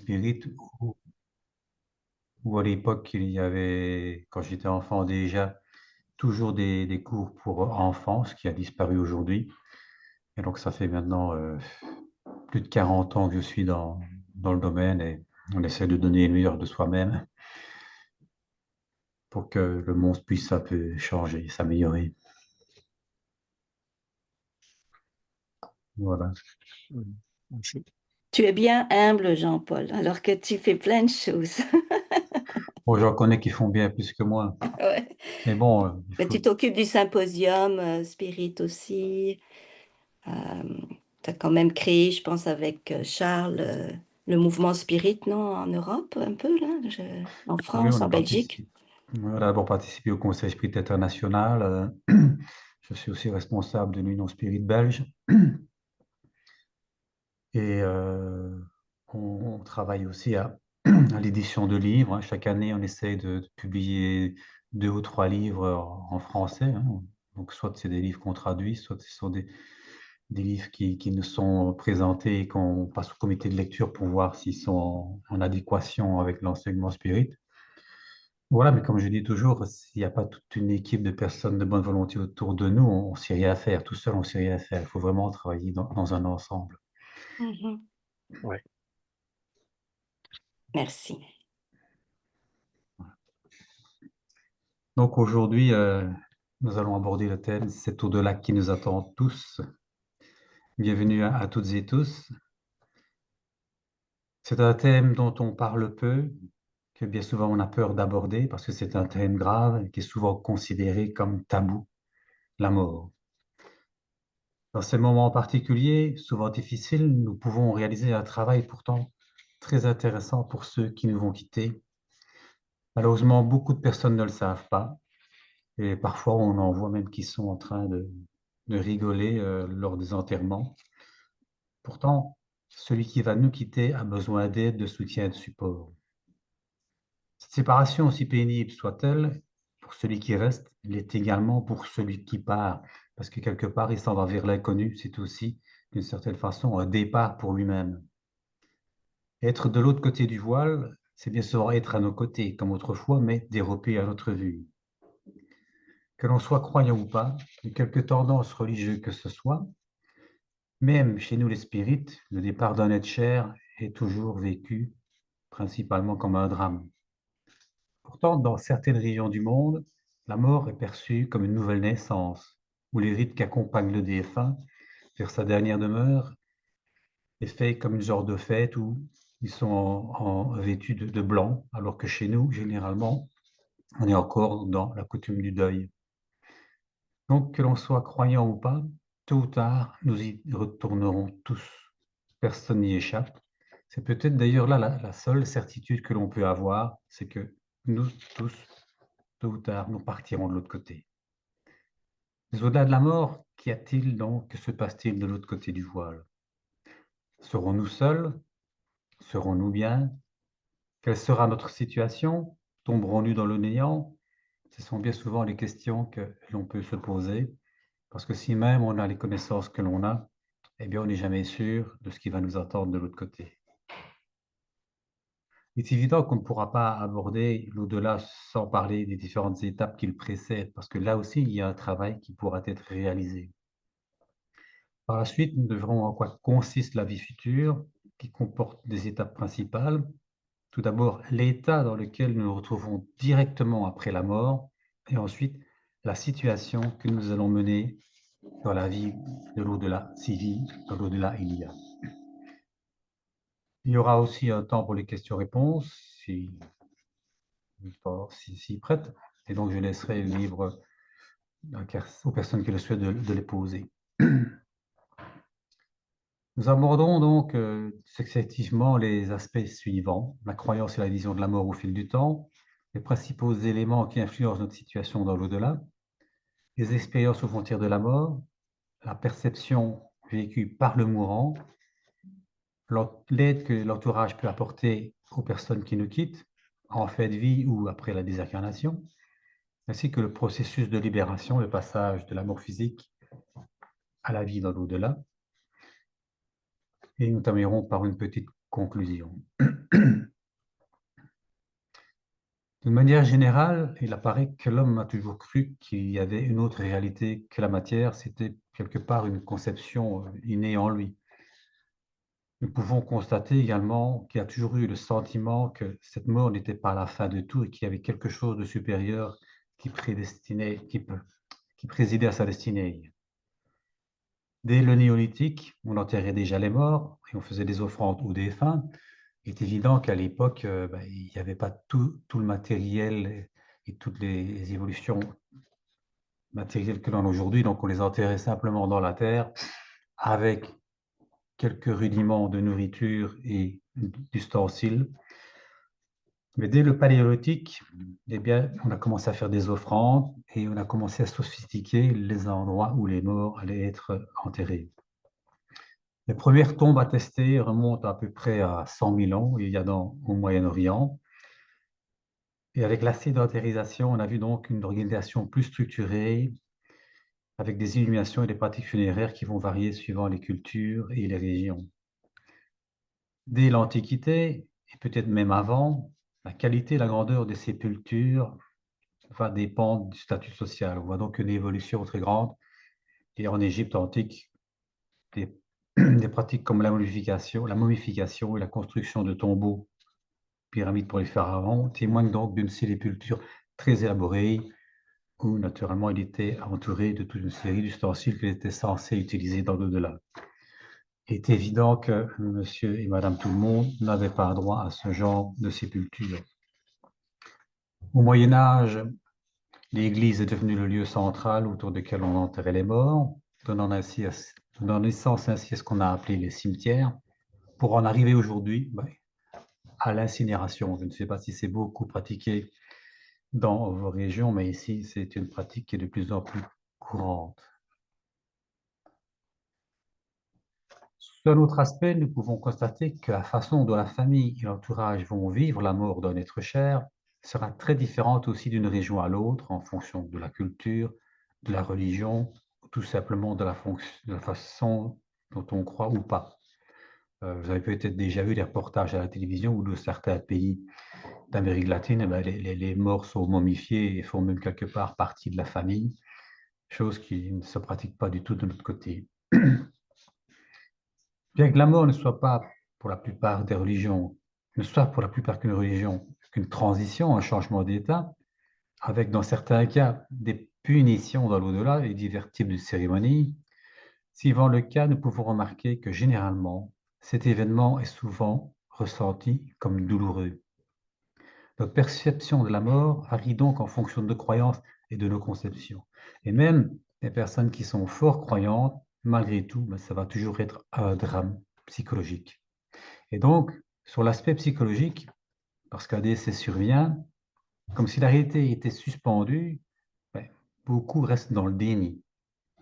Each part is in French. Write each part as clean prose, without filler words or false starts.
spirit, où, où à l'époque, il y avait, quand j'étais enfant déjà, toujours des cours pour enfants, ce qui a disparu aujourd'hui. Et donc, ça fait maintenant plus de 40 ans que je suis dans le domaine et on essaie de donner le meilleur de soi-même pour que le monde puisse un peu changer, s'améliorer. Voilà. Mm. Merci. Tu es bien humble, Jean-Paul, alors que tu fais plein de choses. Bon, j'en connais qui font bien plus que moi. Ouais. Mais bon, il Mais tu faut. t'occupes du symposium Spirit aussi. Tu as quand même créé, je pense, avec Charles, le mouvement Spirit, non, en Europe, un peu, là, en Oui, on France, a en Belgique. participé. On a d'abord participé au Conseil Spirit International. Je suis aussi responsable de l'Union Spirit belge. Et on travaille aussi à l'édition de livres, hein. Chaque année, on essaie de publier 2 ou 3 livres en français, hein. Donc, soit c'est des livres qu'on traduit, soit ce sont des livres qui nous sont présentés et qu'on passe au comité de lecture pour voir s'ils sont en adéquation avec l'enseignement spirit. Voilà, mais comme je dis toujours, s'il n'y a pas toute une équipe de personnes de bonne volonté autour de nous, on ne sait rien faire. Tout seul, on ne sait rien faire. Il faut vraiment travailler dans un ensemble. Mhm. Ouais. Merci. Donc aujourd'hui, nous allons aborder le thème «Cet au-delà qui nous attend tous». Bienvenue à toutes et tous. C'est un thème dont on parle peu, que bien souvent on a peur d'aborder parce que c'est un thème grave et qui est souvent considéré comme tabou, la mort. Dans ces moments particuliers, souvent difficiles, nous pouvons réaliser un travail pourtant très intéressant pour ceux qui nous vont quitter. Malheureusement, beaucoup de personnes ne le savent pas et parfois on en voit même qui sont en train de rigoler lors des enterrements. Pourtant, celui qui va nous quitter a besoin d'aide, de soutien et de support. Cette séparation, aussi pénible soit-elle, pour celui qui reste, l'est également pour celui qui part, parce que quelque part, il s'en va vers l'inconnu. C'est aussi, d'une certaine façon, un départ pour lui-même. Être de l'autre côté du voile, c'est bien souvent être à nos côtés, comme autrefois, mais dérobé à notre vue. Que l'on soit croyant ou pas, de quelque tendance religieuse que ce soit, même chez nous les spirites, le départ d'un être cher est toujours vécu principalement comme un drame. Pourtant, dans certaines régions du monde, la mort est perçue comme une nouvelle naissance, où les rites qui accompagnent le défunt vers sa dernière demeure est fait comme une genre de fête où ils sont vêtus de blanc, alors que chez nous, généralement, on est encore dans la coutume du deuil. Donc, que l'on soit croyant ou pas, tôt ou tard, nous y retournerons tous. Personne n'y échappe. C'est peut-être d'ailleurs là la seule certitude que l'on peut avoir, c'est que nous tous, tôt ou tard, nous partirons de l'autre côté. Mais au-delà de la mort, qu'y a-t-il donc? Que se passe-t-il de l'autre côté du voile? Serons-nous seuls? Serons-nous bien? Quelle sera notre situation? Tomberons-nous dans le néant? Ce sont bien souvent les questions que l'on peut se poser, parce que si même on a les connaissances que l'on a, eh bien, on n'est jamais sûr de ce qui va nous attendre de l'autre côté. Il est évident qu'on ne pourra pas aborder l'au-delà sans parler des différentes étapes qui le précèdent, parce que là aussi, il y a un travail qui pourra être réalisé. Par la suite, nous verrons en quoi consiste la vie future, qui comporte des étapes principales. Tout d'abord, l'état dans lequel nous nous retrouvons directement après la mort, et ensuite, la situation que nous allons mener dans la vie de l'au-delà, si vie dans l'au-delà il y a. Il y aura aussi un temps pour les questions-réponses, si prête, et donc je laisserai libre aux personnes qui le souhaitent de les poser. Nous abordons donc successivement les aspects suivants: la croyance et la vision de la mort au fil du temps, les principaux éléments qui influencent notre situation dans l'au-delà, les expériences aux frontières de la mort, la perception vécue par le mourant, l'aide que l'entourage peut apporter aux personnes qui nous quittent, en fin de vie ou après la désincarnation, ainsi que le processus de libération, le passage de la mort physique à la vie dans l'au-delà. Et nous terminerons par une petite conclusion. D'une manière générale, il apparaît que l'homme a toujours cru qu'il y avait une autre réalité que la matière, c'était quelque part une conception innée en lui. Nous pouvons constater également qu'il a toujours eu le sentiment que cette mort n'était pas la fin de tout et qu'il y avait quelque chose de supérieur qui présidait à sa destinée. Dès le néolithique, on enterrait déjà les morts et on faisait des offrandes aux défunts. Il est évident qu'à l'époque, il n'y avait pas tout le matériel et toutes les évolutions matérielles que l'on a aujourd'hui, donc on les enterrait simplement dans la terre avec quelques rudiments de nourriture et d'ustensiles. Mais dès le Paléolithique, eh bien, on a commencé à faire des offrandes et on a commencé à sophistiquer les endroits où les morts allaient être enterrés. Les premières tombes attestées remontent à peu près à 100 000 ans, il y a au Moyen-Orient. Et avec la sédentarisation, on a vu donc une organisation plus structurée, avec des illuminations et des pratiques funéraires qui vont varier suivant les cultures et les régions. Dès l'Antiquité, et peut-être même avant, la qualité et la grandeur des sépultures va dépendre du statut social. On voit donc une évolution très grande. Et en Égypte antique, des pratiques comme la momification et la construction de tombeaux, pyramides pour les pharaons, témoignent donc d'une sépulture très élaborée, où naturellement il était entouré de toute une série d'ustensiles qu'il était censé utiliser dans l'au-delà. Il est évident que monsieur et madame tout le monde n'avaient pas droit à ce genre de sépulture. Au Moyen Âge, l'église est devenue le lieu central autour duquel on enterrait les morts, donnant naissance ainsi à ce qu'on a appelé les cimetières, pour en arriver aujourd'hui à l'incinération. Je ne sais pas si c'est beaucoup pratiqué dans vos régions, mais ici, c'est une pratique qui est de plus en plus courante. Sur un autre aspect, nous pouvons constater que la façon dont la famille et l'entourage vont vivre la mort d'un être cher sera très différente aussi d'une région à l'autre en fonction de la culture, de la religion, ou tout simplement de la façon dont on croit ou pas. Vous avez peut-être déjà vu des reportages à la télévision où dans certains pays d'Amérique latine, les morts sont momifiés et font même quelque part partie de la famille, chose qui ne se pratique pas du tout de notre côté. Bien que la mort ne soit pas pour la plupart des religions, ne soit pour la plupart qu'une religion, qu'une transition, un changement d'état, avec dans certains cas des punitions dans l'au-delà et divers types de cérémonies, suivant le cas, nous pouvons remarquer que généralement, cet événement est souvent ressenti comme douloureux. Notre perception de la mort varie donc en fonction de nos croyances et de nos conceptions. Et même les personnes qui sont fort croyantes, malgré tout, ça va toujours être un drame psychologique. Et donc, sur l'aspect psychologique, parce qu'un décès survient, comme si la réalité était suspendue, beaucoup restent dans le déni.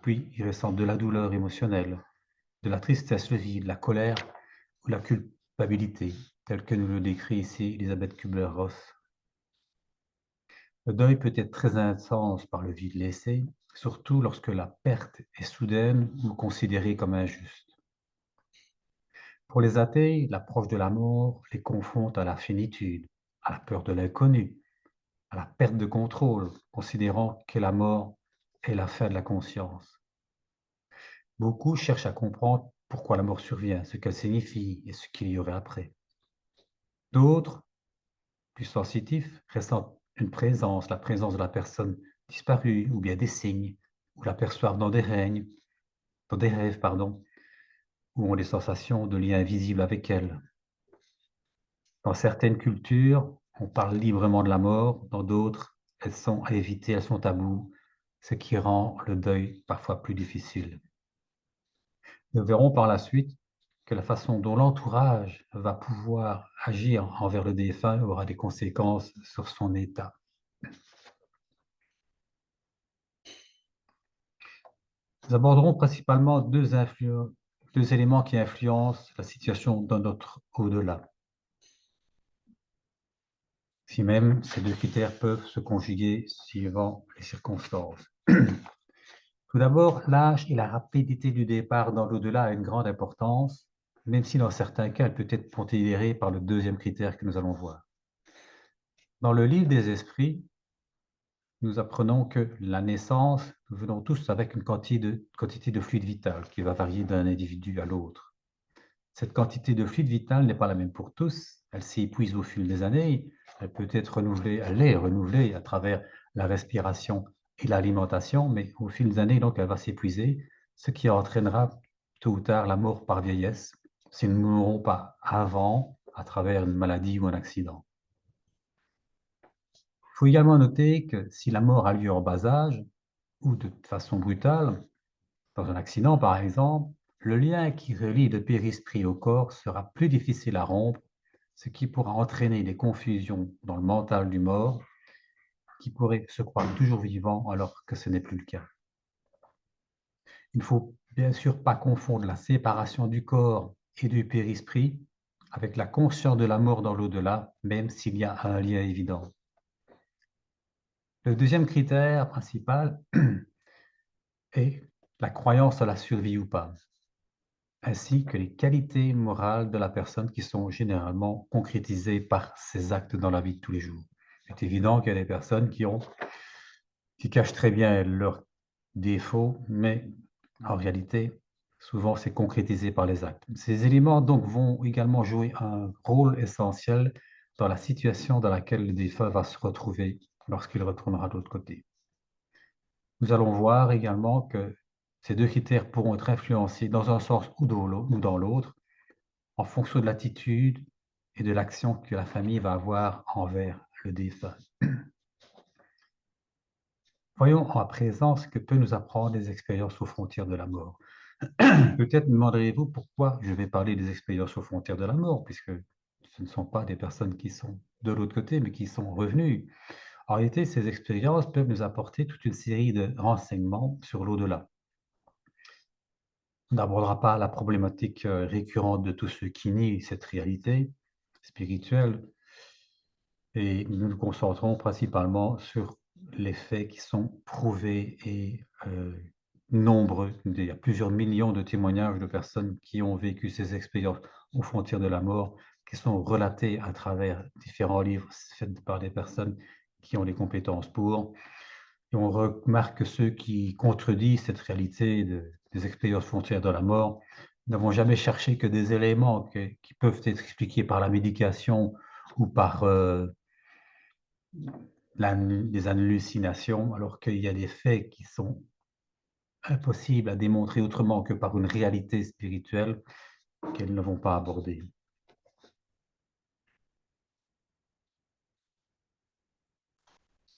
Puis, ils ressentent de la douleur émotionnelle, de la tristesse, de la colère ou la culpabilité, tel que nous le décrit ici Elisabeth Kubler-Ross. Le deuil peut être très intense par le vide laissé, surtout lorsque la perte est soudaine ou considérée comme injuste. Pour les athées, l'approche de la mort les confronte à la finitude, à la peur de l'inconnu, à la perte de contrôle, considérant que la mort est la fin de la conscience. Beaucoup cherchent à comprendre pourquoi la mort survient, ce qu'elle signifie et ce qu'il y aurait après. D'autres, plus sensitifs, ressentent la présence de la personne disparue ou bien des signes, ou l'aperçoivent dans des rêves, ou ont des sensations de lien invisible avec elle. Dans certaines cultures, on parle librement de la mort, dans d'autres, elles sont à éviter, elles sont tabous, ce qui rend le deuil parfois plus difficile. Nous verrons par la suite que la façon dont l'entourage va pouvoir agir envers le défunt aura des conséquences sur son état. Nous aborderons principalement deux éléments qui influencent la situation dans notre au-delà. Si même ces deux critères peuvent se conjuguer suivant les circonstances. Tout d'abord, l'âge et la rapidité du départ dans l'au-delà a une grande importance, même si dans certains cas, elle peut être pondérée par le deuxième critère que nous allons voir. Dans le livre des esprits, nous apprenons que la naissance, nous venons tous avec une quantité de fluide vital qui va varier d'un individu à l'autre. Cette quantité de fluide vital n'est pas la même pour tous. Elle s'épuise au fil des années. Elle peut être renouvelée, elle est renouvelée à travers la respiration et l'alimentation, mais au fil des années, donc, elle va s'épuiser, ce qui entraînera tôt ou tard la mort par vieillesse, si nous ne mourrons pas avant, à travers une maladie ou un accident. Il faut également noter que si la mort a lieu en bas âge, ou de façon brutale, dans un accident par exemple, le lien qui relie le périsprit au corps sera plus difficile à rompre, ce qui pourra entraîner des confusions dans le mental du mort, qui pourrait se croire toujours vivant alors que ce n'est plus le cas. Il ne faut bien sûr pas confondre la séparation du corps et du périsprit avec la conscience de la mort dans l'au-delà, même s'il y a un lien évident. Le deuxième critère principal est la croyance à la survie ou pas, ainsi que les qualités morales de la personne qui sont généralement concrétisées par ses actes dans la vie de tous les jours. C'est évident qu'il y a des personnes qui cachent très bien leurs défauts, mais en réalité, souvent c'est concrétisé par les actes. Ces éléments donc vont également jouer un rôle essentiel dans la situation dans laquelle le défunt va se retrouver lorsqu'il retournera de l'autre côté. Nous allons voir également que ces deux critères pourront être influencés dans un sens ou dans l'autre en fonction de l'attitude et de l'action que la famille va avoir envers le défunt. Voyons à présent ce que peut nous apprendre les expériences aux frontières de la mort. Peut-être me demanderez-vous pourquoi je vais parler des expériences aux frontières de la mort, puisque ce ne sont pas des personnes qui sont de l'autre côté, mais qui sont revenues. En réalité, ces expériences peuvent nous apporter toute une série de renseignements sur l'au-delà. On n'abordera pas la problématique récurrente de tous ceux qui nient cette réalité spirituelle, et nous nous concentrons principalement sur les faits qui sont prouvés et nombreux. Il y a plusieurs millions de témoignages de personnes qui ont vécu ces expériences aux frontières de la mort, qui sont relatés à travers différents livres faits par des personnes qui ont les compétences pour. Et on remarque que ceux qui contredisent cette réalité des expériences frontières de la mort n'avons jamais cherché que des éléments qui peuvent être expliqués par la médication ou par des hallucinations, alors qu'il y a des faits qui sont impossibles à démontrer autrement que par une réalité spirituelle qu'elles ne vont pas aborder.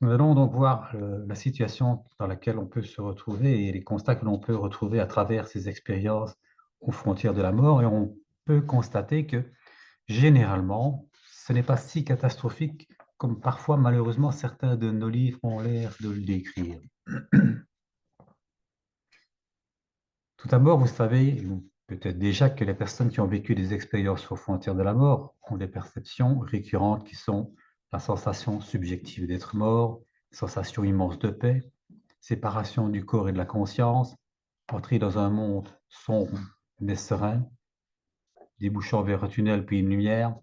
Nous allons donc voir la situation dans laquelle on peut se retrouver et les constats que l'on peut retrouver à travers ces expériences aux frontières de la mort. Et on peut constater que, généralement, ce n'est pas si catastrophique comme parfois, malheureusement, certains de nos livres ont l'air de le décrire. Tout d'abord, vous savez, peut-être déjà, que les personnes qui ont vécu des expériences aux frontières de la mort ont des perceptions récurrentes qui sont la sensation subjective d'être mort, sensation immense de paix, séparation du corps et de la conscience, entrée dans un monde sombre mais serein, débouchant vers un tunnel puis une lumière,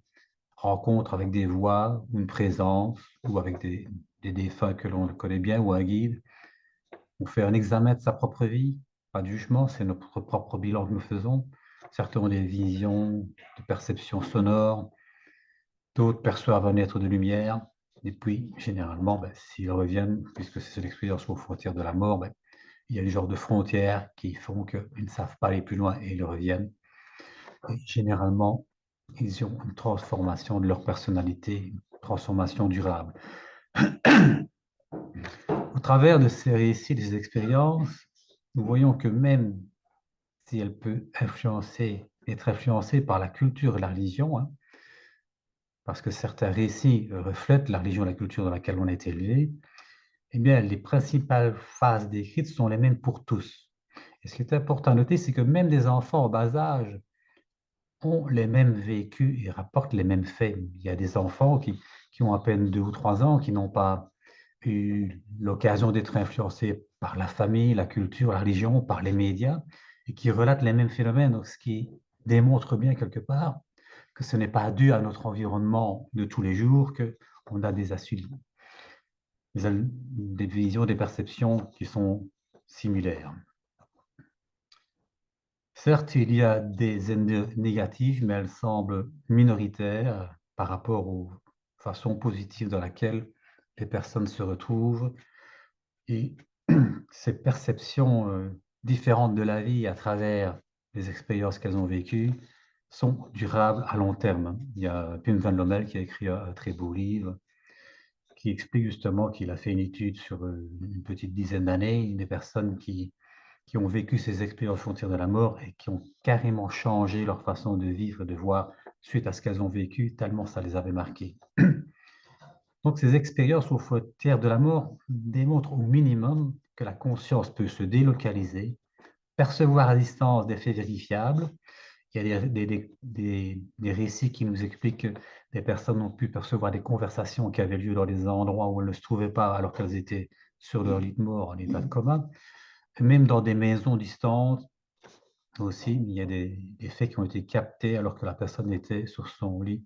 rencontre avec des voix, une présence, ou avec des défunts que l'on connaît bien, ou un guide. On fait un examen de sa propre vie, pas de jugement, c'est notre propre bilan que nous faisons. Certains ont des visions, de perceptions sonores, d'autres perçoivent un être de lumière, et puis, généralement, s'ils reviennent, puisque c'est l'expérience aux frontières de la mort, il y a des genres de frontières qui font qu'ils ne savent pas aller plus loin et ils reviennent. Et généralement, ils ont une transformation de leur personnalité, une transformation durable. Au travers de ces récits, des expériences, nous voyons que même si elle peut être influencée par la culture et la religion, hein, parce que certains récits reflètent la religion et la culture dans laquelle on a été élevé, eh bien, les principales phases décrites sont les mêmes pour tous. Et ce qui est important à noter, c'est que même des enfants en bas âge ont les mêmes vécus et rapportent les mêmes faits. Il y a des enfants qui ont à peine 2 ou 3 ans, qui n'ont pas eu l'occasion d'être influencés par la famille, la culture, la religion, par les médias, et qui relatent les mêmes phénomènes, donc ce qui démontre bien quelque part que ce n'est pas dû à notre environnement de tous les jours qu'on a des visions, des perceptions qui sont similaires. Certes, il y a des haines négatives, mais elles semblent minoritaires par rapport aux façons positives dans lesquelles les personnes se retrouvent. Et ces perceptions différentes de la vie à travers les expériences qu'elles ont vécues sont durables à long terme. Il y a Pim van Lommel qui a écrit un très beau livre qui explique justement qu'il a fait une étude sur une petite dizaine d'années, des personnes qui ont vécu ces expériences frontières de la mort et qui ont carrément changé leur façon de vivre et de voir suite à ce qu'elles ont vécu, tellement ça les avait marquées. Donc ces expériences aux frontières de la mort démontrent au minimum que la conscience peut se délocaliser, percevoir à distance des faits vérifiables. Il y a des récits qui nous expliquent que des personnes ont pu percevoir des conversations qui avaient lieu dans des endroits où elles ne se trouvaient pas alors qu'elles étaient sur leur lit de mort en état de coma. Même dans des maisons distantes aussi, il y a des faits qui ont été captés alors que la personne était sur son lit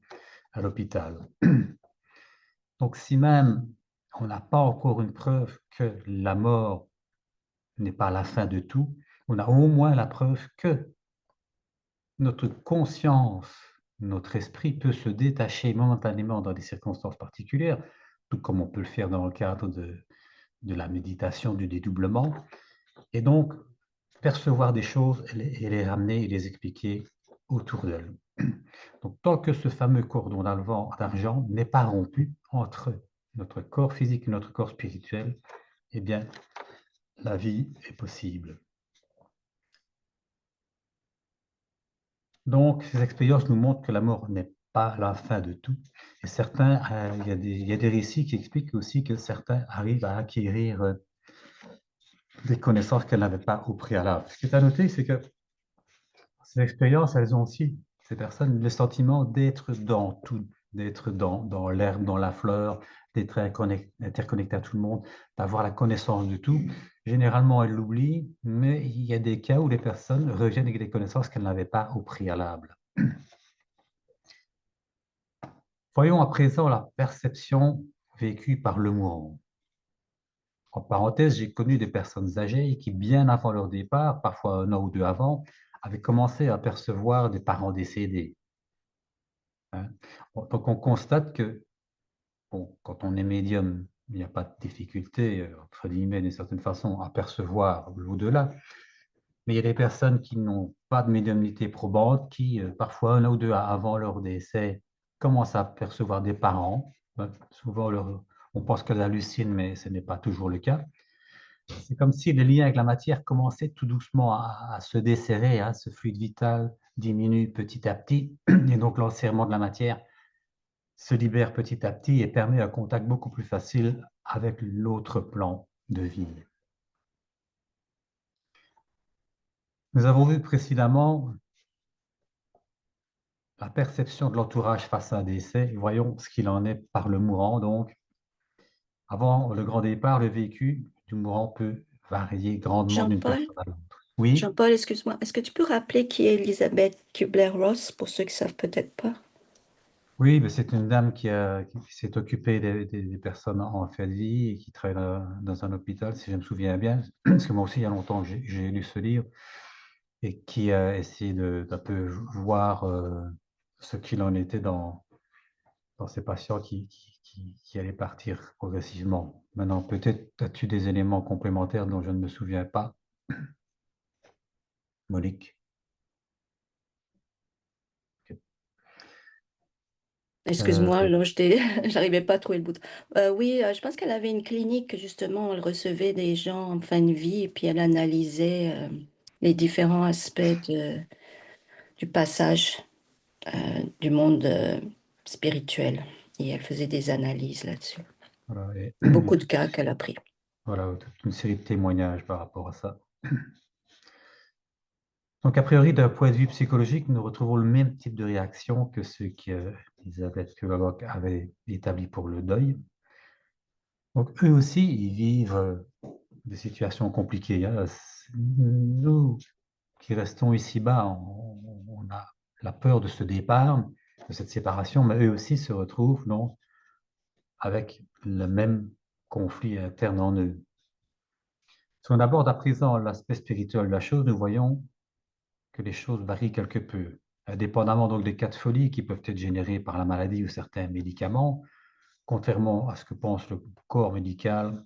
à l'hôpital. Donc si même on n'a pas encore une preuve que la mort n'est pas la fin de tout, on a au moins la preuve que notre conscience, notre esprit peut se détacher momentanément dans des circonstances particulières, tout comme on peut le faire dans le cadre de la méditation, du dédoublement, et donc percevoir des choses et les ramener et les expliquer autour d'elles. Donc tant que ce fameux cordon d'argent n'est pas rompu entre notre corps physique et notre corps spirituel, eh bien, la vie est possible. Donc, ces expériences nous montrent que la mort n'est pas la fin de tout. Et certains, il y a des récits qui expliquent aussi que certains arrivent à acquérir des connaissances qu'elles n'avaient pas au préalable. Ce qui est à noter, c'est que ces expériences, elles ont aussi, ces personnes, le sentiment d'être dans tout, d'être dans l'herbe, dans la fleur, d'être interconnecté à tout le monde, d'avoir la connaissance de tout. Généralement, elles l'oublient, mais il y a des cas où les personnes reviennent avec des connaissances qu'elles n'avaient pas au préalable. Voyons à présent la perception vécue par le mourant. En parenthèse, j'ai connu des personnes âgées qui, bien avant leur départ, parfois un an ou deux avant, avaient commencé à percevoir des parents décédés. Hein. Donc on constate que bon, quand on est médium, il n'y a pas de difficulté, entre guillemets, d'une certaine façon, à percevoir l'au-delà. Mais il y a des personnes qui n'ont pas de médiumnité probante, qui, parfois un an ou deux avant leur décès, commencent à percevoir des parents. Souvent, on pense qu'elles hallucinent, mais ce n'est pas toujours le cas. C'est comme si le lien avec la matière commençait tout doucement à se desserrer, hein, ce fluide vital diminue petit à petit, et donc l'enserrement de la matière se libère petit à petit et permet un contact beaucoup plus facile avec l'autre plan de vie. Nous avons vu précédemment la perception de l'entourage face à un décès. Voyons ce qu'il en est par le mourant. Donc, avant le grand départ, le vécu du mourant peut varier grandement d'une Jean-Paul, personne à l'autre. Oui, Jean-Paul, excuse-moi, est-ce que tu peux rappeler qui est Elisabeth Kubler-Ross pour ceux qui savent peut-être pas? oui, mais c'est une dame qui s'est occupée des personnes en fin de vie et qui travaille dans un hôpital, si je me souviens bien, parce que moi aussi, il y a longtemps, j'ai lu ce livre, et qui a essayé d'un peu voir ce qu'il en était dans ces patients qui allaient partir progressivement. Maintenant, peut-être as-tu des éléments complémentaires dont je ne me souviens pas, Monique? Ok. Excuse-moi, là, j'arrivais pas à trouver le bout. Oui, je pense qu'elle avait une clinique, justement, elle recevait des gens en fin de vie et puis elle analysait les différents aspects du passage du monde spirituel. Et elle faisait des analyses là-dessus. Voilà, et Beaucoup de cas qu'elle a pris. voilà, toute une série de témoignages par rapport à ça. Donc, a priori, d'un point de vue psychologique, nous retrouvons le même type de réaction que ceux qu'Elisabeth Kubler-Ross avait établi pour le deuil. Donc, eux aussi, ils vivent des situations compliquées, hein. Nous, qui restons ici-bas, on a la peur de ce départ, de cette séparation, mais eux aussi se retrouvent donc avec le même conflit interne en eux. Si on aborde à présent l'aspect spirituel de la chose, nous voyons que les choses varient quelque peu, indépendamment donc des cas de folie qui peuvent être générés par la maladie ou certains médicaments. Contrairement à ce que pense le corps médical,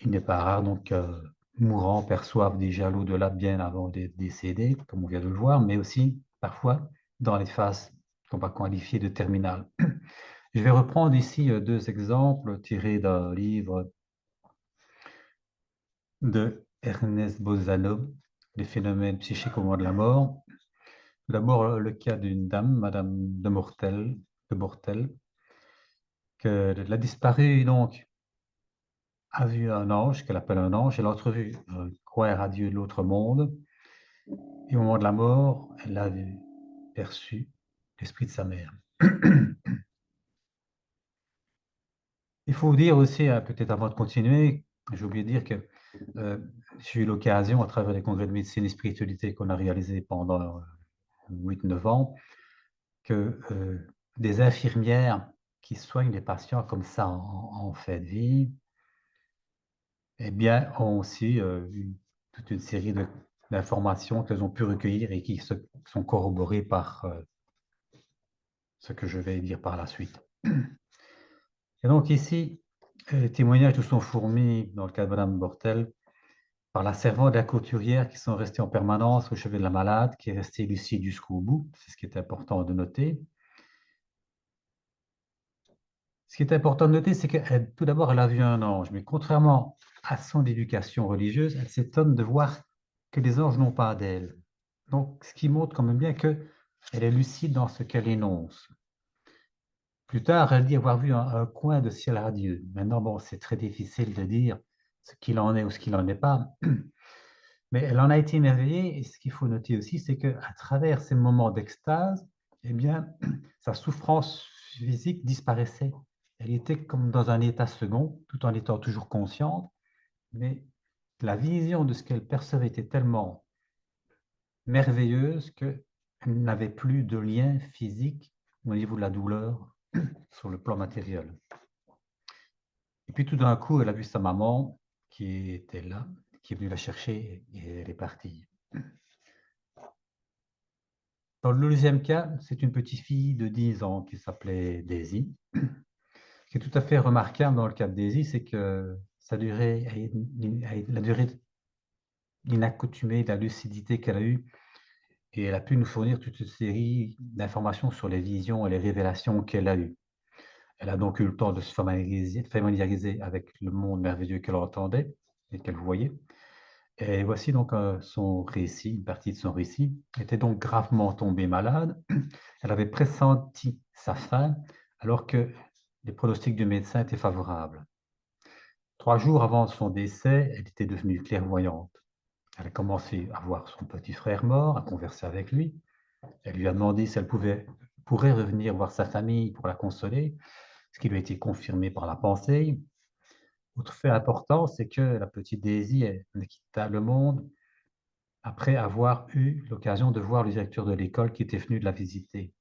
il n'est pas rare donc que mourants perçoivent déjà l'au-delà bien avant d'être décédés, comme on vient de le voir, mais aussi parfois dans les phases qu'on va qualifier de terminales. Je vais reprendre ici deux exemples tirés d'un livre de Ernest Bozano, Les phénomènes psychiques au moment de la mort. D'abord, le cas d'une dame, Madame de Mortel, qu'elle a disparu donc, a vu un ange, qu'elle appelle un ange, elle a entrevu croire à Dieu de l'autre monde, et au moment de la mort, elle a perçu l'esprit de sa mère. Il faut dire aussi, peut-être avant de continuer, j'ai oublié de dire que j'ai eu l'occasion, à travers les congrès de médecine et spiritualité qu'on a réalisés pendant 8-9 ans, que des infirmières qui soignent les patients comme ça en fin de vie, eh bien, ont aussi eu toute une série d'informations qu'elles ont pu recueillir et qui sont corroborées par ce que je vais dire par la suite. Et donc ici, les témoignages nous sont fournis, dans le cas de Madame Bortel, par la servante et la couturière qui sont restées en permanence au chevet de la malade, qui est restée lucide jusqu'au bout. C'est ce qui est important de noter. Ce qui est important de noter, c'est que tout d'abord, elle a vu un ange, mais contrairement à son éducation religieuse, elle s'étonne de voir que les anges n'ont pas d'elle. Donc, ce qui montre quand même bien qu'elle est lucide dans ce qu'elle énonce. Plus tard, elle dit avoir vu un coin de ciel radieux. Maintenant, bon, c'est très difficile de dire ce qu'il en est ou ce qu'il n'en est pas, mais elle en a été émerveillée, et ce qu'il faut noter aussi, c'est qu'à travers ces moments d'extase, eh bien, sa souffrance physique disparaissait. Elle était comme dans un état second, tout en étant toujours consciente, mais la vision de ce qu'elle percevait était tellement merveilleuse qu'elle n'avait plus de lien physique au niveau de la douleur sur le plan matériel. Et puis tout d'un coup, elle a vu sa maman qui était là, qui est venue la chercher et elle est partie. Dans le deuxième cas, c'est une petite fille de 10 ans qui s'appelait Daisy. Ce qui est tout à fait remarquable dans le cas de Daisy, c'est que la durée inaccoutumée de la lucidité qu'elle a eue, et elle a pu nous fournir toute une série d'informations sur les visions et les révélations qu'elle a eues. Elle a donc eu le temps de se familiariser avec le monde merveilleux qu'elle entendait et qu'elle voyait. Et voici donc son récit, une partie de son récit. Elle était donc gravement tombée malade. Elle avait pressenti sa fin alors que les pronostics du médecin étaient favorables. 3 jours avant son décès, elle était devenue clairvoyante. Elle a commencé à voir son petit frère mort, à converser avec lui. Elle lui a demandé si elle pourrait revenir voir sa famille pour la consoler, ce qui lui a été confirmé par la pensée. Autre fait important, c'est que la petite Daisy ne quitta le monde après avoir eu l'occasion de voir le directeur de l'école qui était venu de la visiter.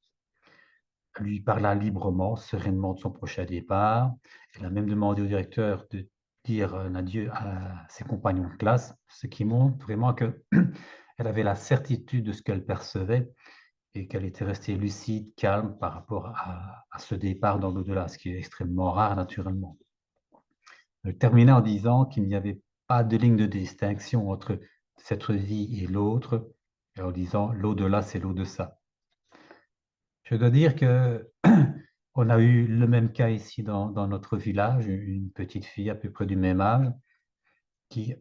Elle lui parla librement, sereinement de son prochain départ. Elle a même demandé au directeur de dire un adieu à ses compagnons de classe, ce qui montre vraiment qu'elle avait la certitude de ce qu'elle percevait et qu'elle était restée lucide, calme par rapport à ce départ dans l'au-delà, ce qui est extrêmement rare naturellement. Elle termina en disant qu'il n'y avait pas de ligne de distinction entre cette vie et l'autre, et en disant l'au-delà, c'est l'au-deçà. Je dois dire que on a eu le même cas ici dans notre village, une petite fille à peu près du même âge, qui,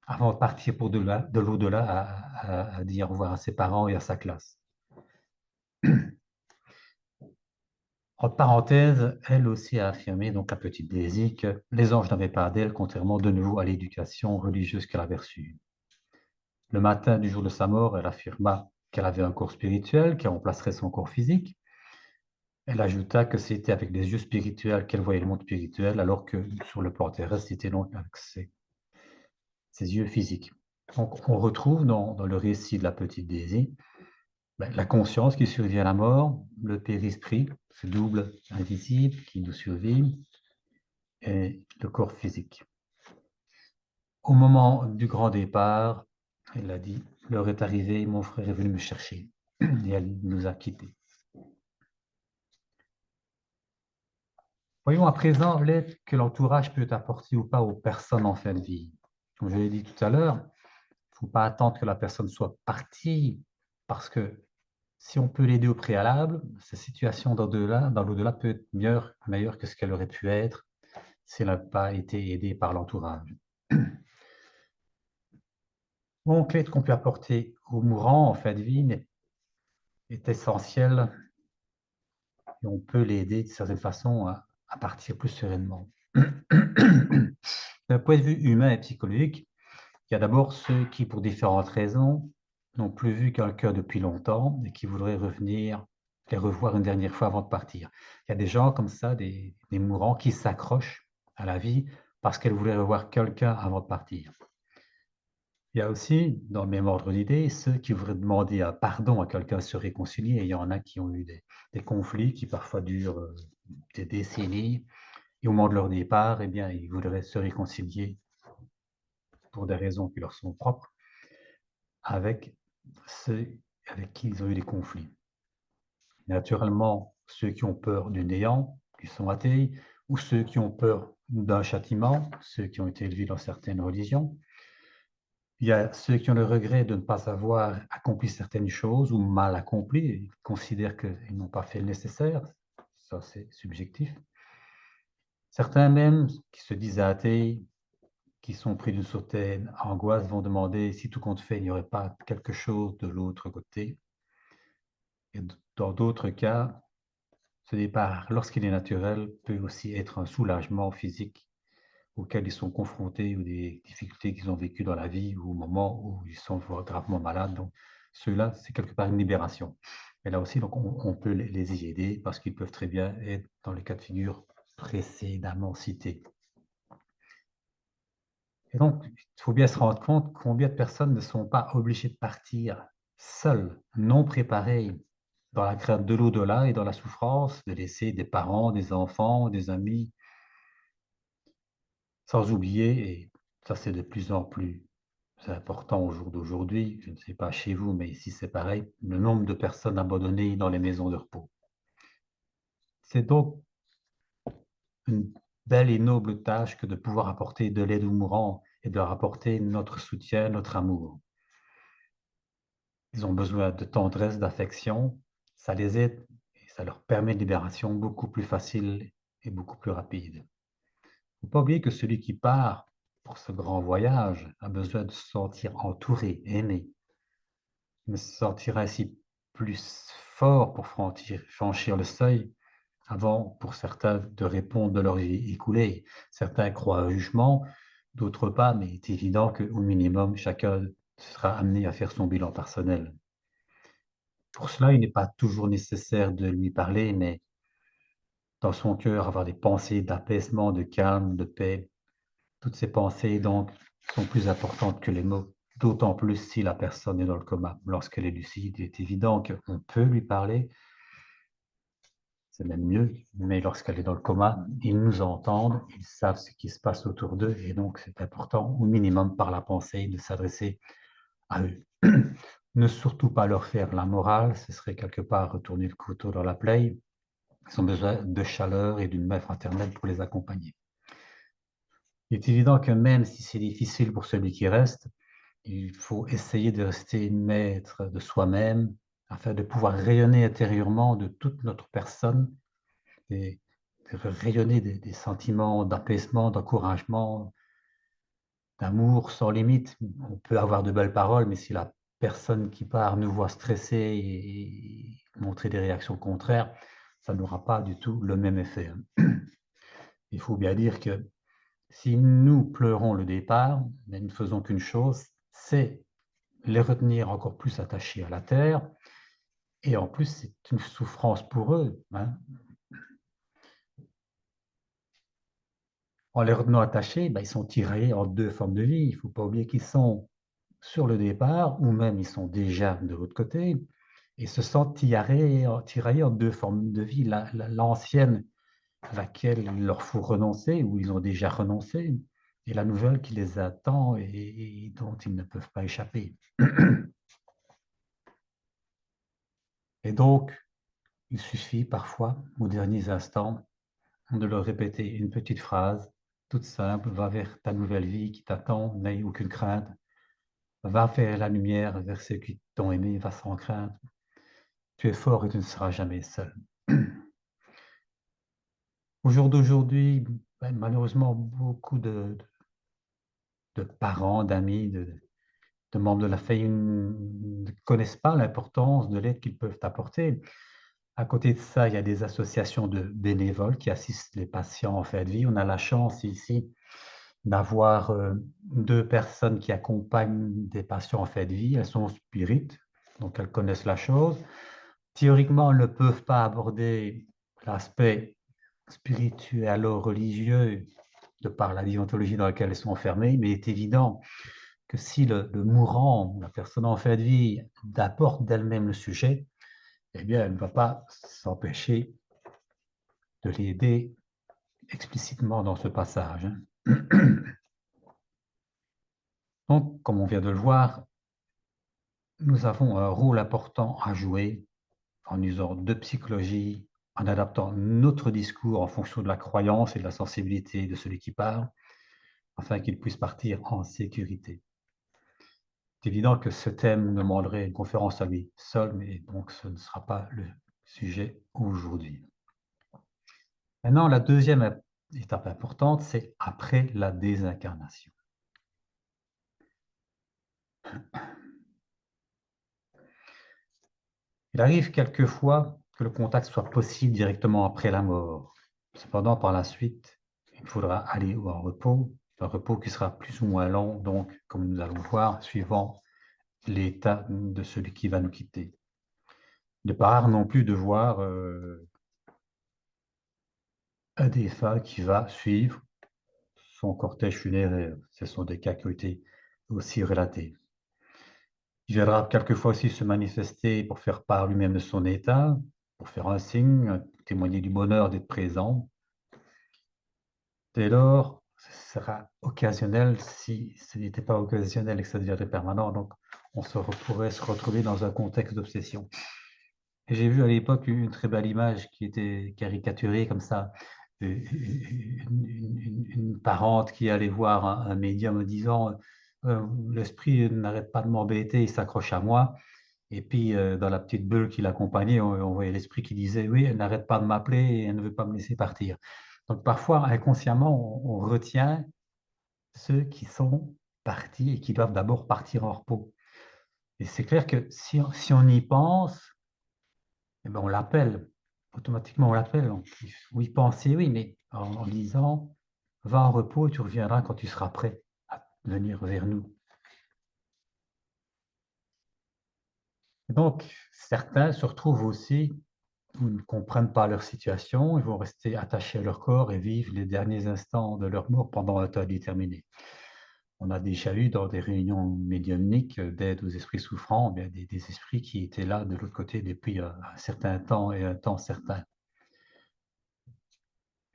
avant de partir pour de l'au-delà, a dit au revoir à ses parents et à sa classe. En parenthèse, elle aussi a affirmé, donc la petite Daisy, que les anges n'avaient pas d'elle, contrairement de nouveau à l'éducation religieuse qu'elle avait reçue. Le matin du jour de sa mort, elle affirma qu'elle avait un corps spirituel qui remplacerait son corps physique. Elle ajouta que c'était avec les yeux spirituels qu'elle voyait le monde spirituel, alors que sur le plan terrestre, c'était donc avec ses yeux physiques. Donc, on retrouve dans le récit de la petite Daisy la conscience qui survit à la mort, le périsprit, ce double invisible qui nous survit, et le corps physique. Au moment du grand départ, elle a dit, l'heure est arrivée, mon frère est venu me chercher, et elle nous a quittés. Voyons à présent l'aide que l'entourage peut apporter ou pas aux personnes en fin de vie. Comme je l'ai dit tout à l'heure, il ne faut pas attendre que la personne soit partie, parce que si on peut l'aider au préalable, sa situation dans l'au-delà peut être meilleure que ce qu'elle aurait pu être si elle n'a pas été aidée par l'entourage. Donc, l'aide qu'on peut apporter aux mourants en fin de vie est essentielle et on peut l'aider de certaine façon à partir plus sereinement. D'un point de vue humain et psychologique, il y a d'abord ceux qui, pour différentes raisons, n'ont plus vu quelqu'un depuis longtemps et qui voudraient revenir les revoir une dernière fois avant de partir. Il y a des gens comme ça, des mourants, qui s'accrochent à la vie parce qu'elles voulaient revoir quelqu'un avant de partir. Il y a aussi, dans le même ordre d'idées, ceux qui voudraient demander un pardon à quelqu'un de se réconcilier. Et il y en a qui ont eu des conflits qui parfois durent des décennies. Et au moment de leur départ, eh bien, ils voudraient se réconcilier pour des raisons qui leur sont propres avec ceux avec qui ils ont eu des conflits. Naturellement, ceux qui ont peur du néant, qui sont athées, ou ceux qui ont peur d'un châtiment, ceux qui ont été élevés dans certaines religions. Il y a ceux qui ont le regret de ne pas avoir accompli certaines choses ou mal accompli, ils considèrent qu'ils n'ont pas fait le nécessaire. Ça, c'est subjectif. Certains même, qui se disent athées, qui sont pris d'une certaine angoisse, vont demander si tout compte fait, il n'y aurait pas quelque chose de l'autre côté. Et dans d'autres cas, ce départ, lorsqu'il est naturel, peut aussi être un soulagement physique auxquels ils sont confrontés ou des difficultés qu'ils ont vécues dans la vie ou au moment où ils sont gravement malades. Donc, ceux-là, c'est quelque part une libération. Et là aussi, donc, on peut les y aider parce qu'ils peuvent très bien être dans les cas de figure précédemment cités. Et donc, il faut bien se rendre compte combien de personnes ne sont pas obligées de partir seules, non préparées, dans la crainte de l'au-delà et dans la souffrance de laisser des parents, des enfants, des amis, sans oublier, et ça c'est de plus en plus important au jour d'aujourd'hui, je ne sais pas chez vous, mais ici c'est pareil, le nombre de personnes abandonnées dans les maisons de repos. C'est donc une belle et noble tâche que de pouvoir apporter de l'aide aux mourants et de leur apporter notre soutien, notre amour. Ils ont besoin de tendresse, d'affection, ça les aide et ça leur permet une libération beaucoup plus facile et beaucoup plus rapide. Il ne faut pas oublier que celui qui part pour ce grand voyage a besoin de se sentir entouré, aimé. Il se sentira ainsi plus fort pour franchir le seuil avant, pour certains, de répondre de leur vie écoulée. Certains croient au jugement, d'autres pas, mais il est évident qu'au minimum, chacun sera amené à faire son bilan personnel. Pour cela, il n'est pas toujours nécessaire de lui parler, mais dans son cœur, avoir des pensées d'apaisement, de calme, de paix. Toutes ces pensées, donc, sont plus importantes que les mots, d'autant plus si la personne est dans le coma. Lorsqu'elle est lucide, il est évident qu'on peut lui parler, c'est même mieux, mais lorsqu'elle est dans le coma, ils nous entendent, ils savent ce qui se passe autour d'eux, et donc c'est important, au minimum par la pensée, de s'adresser à eux. Ne surtout pas leur faire la morale, ce serait quelque part retourner le couteau dans la plaie. Ils ont besoin de chaleur et d'une main fraternelle pour les accompagner. Il est évident que même si c'est difficile pour celui qui reste, il faut essayer de rester maître de soi-même afin de pouvoir rayonner intérieurement de toute notre personne et de rayonner des sentiments d'apaisement, d'encouragement, d'amour sans limite. On peut avoir de belles paroles, mais si la personne qui part nous voit stresser et montrer des réactions contraires, ça n'aura pas du tout le même effet. Il faut bien dire que si nous pleurons le départ, mais nous ne faisons qu'une chose, c'est les retenir encore plus attachés à la terre. Et en plus, c'est une souffrance pour eux. En les retenant attachés, ben, ils sont tiraillés en deux formes de vie. Il ne faut pas oublier qu'ils sont sur le départ, ou même ils sont déjà de l'autre côté, et se sentent tiraillés en deux formes de vie. L'ancienne, à laquelle il leur faut renoncer, ou ils ont déjà renoncé, et la nouvelle qui les attend et dont ils ne peuvent pas échapper. Et donc, il suffit parfois, aux derniers instants, de leur répéter une petite phrase toute simple: va vers ta nouvelle vie qui t'attend, n'aie aucune crainte, va vers la lumière, vers ceux qui t'ont aimé, va sans crainte. Tu es fort et tu ne seras jamais seul. Au jour d'aujourd'hui, ben, malheureusement, beaucoup de parents, d'amis, de membres de la famille ne connaissent pas l'importance de l'aide qu'ils peuvent apporter. À côté de ça, il y a des associations de bénévoles qui assistent les patients en fin de vie. On a la chance ici d'avoir deux personnes qui accompagnent des patients en fin de vie. Elles sont spirites, donc elles connaissent la chose. Théoriquement, elles ne peuvent pas aborder l'aspect spirituel ou religieux de par la déontologie dans laquelle elles sont enfermées, mais il est évident que si le mourant, la personne en fin de vie, apporte d'elle-même le sujet, eh bien, elle ne va pas s'empêcher de l'aider explicitement dans ce passage. Donc, comme on vient de le voir, nous avons un rôle important à jouer en usant de psychologie, en adaptant notre discours en fonction de la croyance et de la sensibilité de celui qui parle, afin qu'il puisse partir en sécurité. C'est évident que ce thème demanderait une conférence à lui seul, mais donc ce ne sera pas le sujet aujourd'hui. Maintenant, la deuxième étape importante, c'est après la désincarnation. Il arrive quelquefois que le contact soit possible directement après la mort. Cependant, par la suite, il faudra aller en repos, un repos qui sera plus ou moins long, donc, comme nous allons voir, suivant l'état de celui qui va nous quitter. Il n'est pas rare non plus de voir un défunt qui va suivre son cortège funéraire. Ce sont des cas qui ont été aussi relatés. Il viendra quelquefois aussi se manifester pour faire part lui-même de son état, pour faire un signe, témoigner du bonheur d'être présent. Dès lors, ce sera occasionnel. Si ce n'était pas occasionnel et que ça deviendrait permanent, donc on pourrait se retrouver dans un contexte d'obsession. Et j'ai vu à l'époque une très belle image qui était caricaturée comme ça, une parente qui allait voir un médium en disant l'esprit n'arrête pas de m'embêter, il s'accroche à moi. Et puis, dans la petite bulle qui l'accompagnait, on voyait l'esprit qui disait oui, elle n'arrête pas de m'appeler et elle ne veut pas me laisser partir. Donc, parfois, inconsciemment, on retient ceux qui sont partis et qui doivent d'abord partir en repos. Et c'est clair que si on y pense, eh ben, on l'appelle, automatiquement on l'appelle. Oui, penser, oui, mais en disant va en repos et tu reviendras quand tu seras prêt à venir vers nous. Et donc, certains se retrouvent aussi ou ne comprennent pas leur situation, ils vont rester attachés à leur corps et vivre les derniers instants de leur mort pendant un temps déterminé. On a déjà eu dans des réunions médiumniques d'aide aux esprits souffrants, bien, des esprits qui étaient là de l'autre côté depuis un certain temps et un temps certain.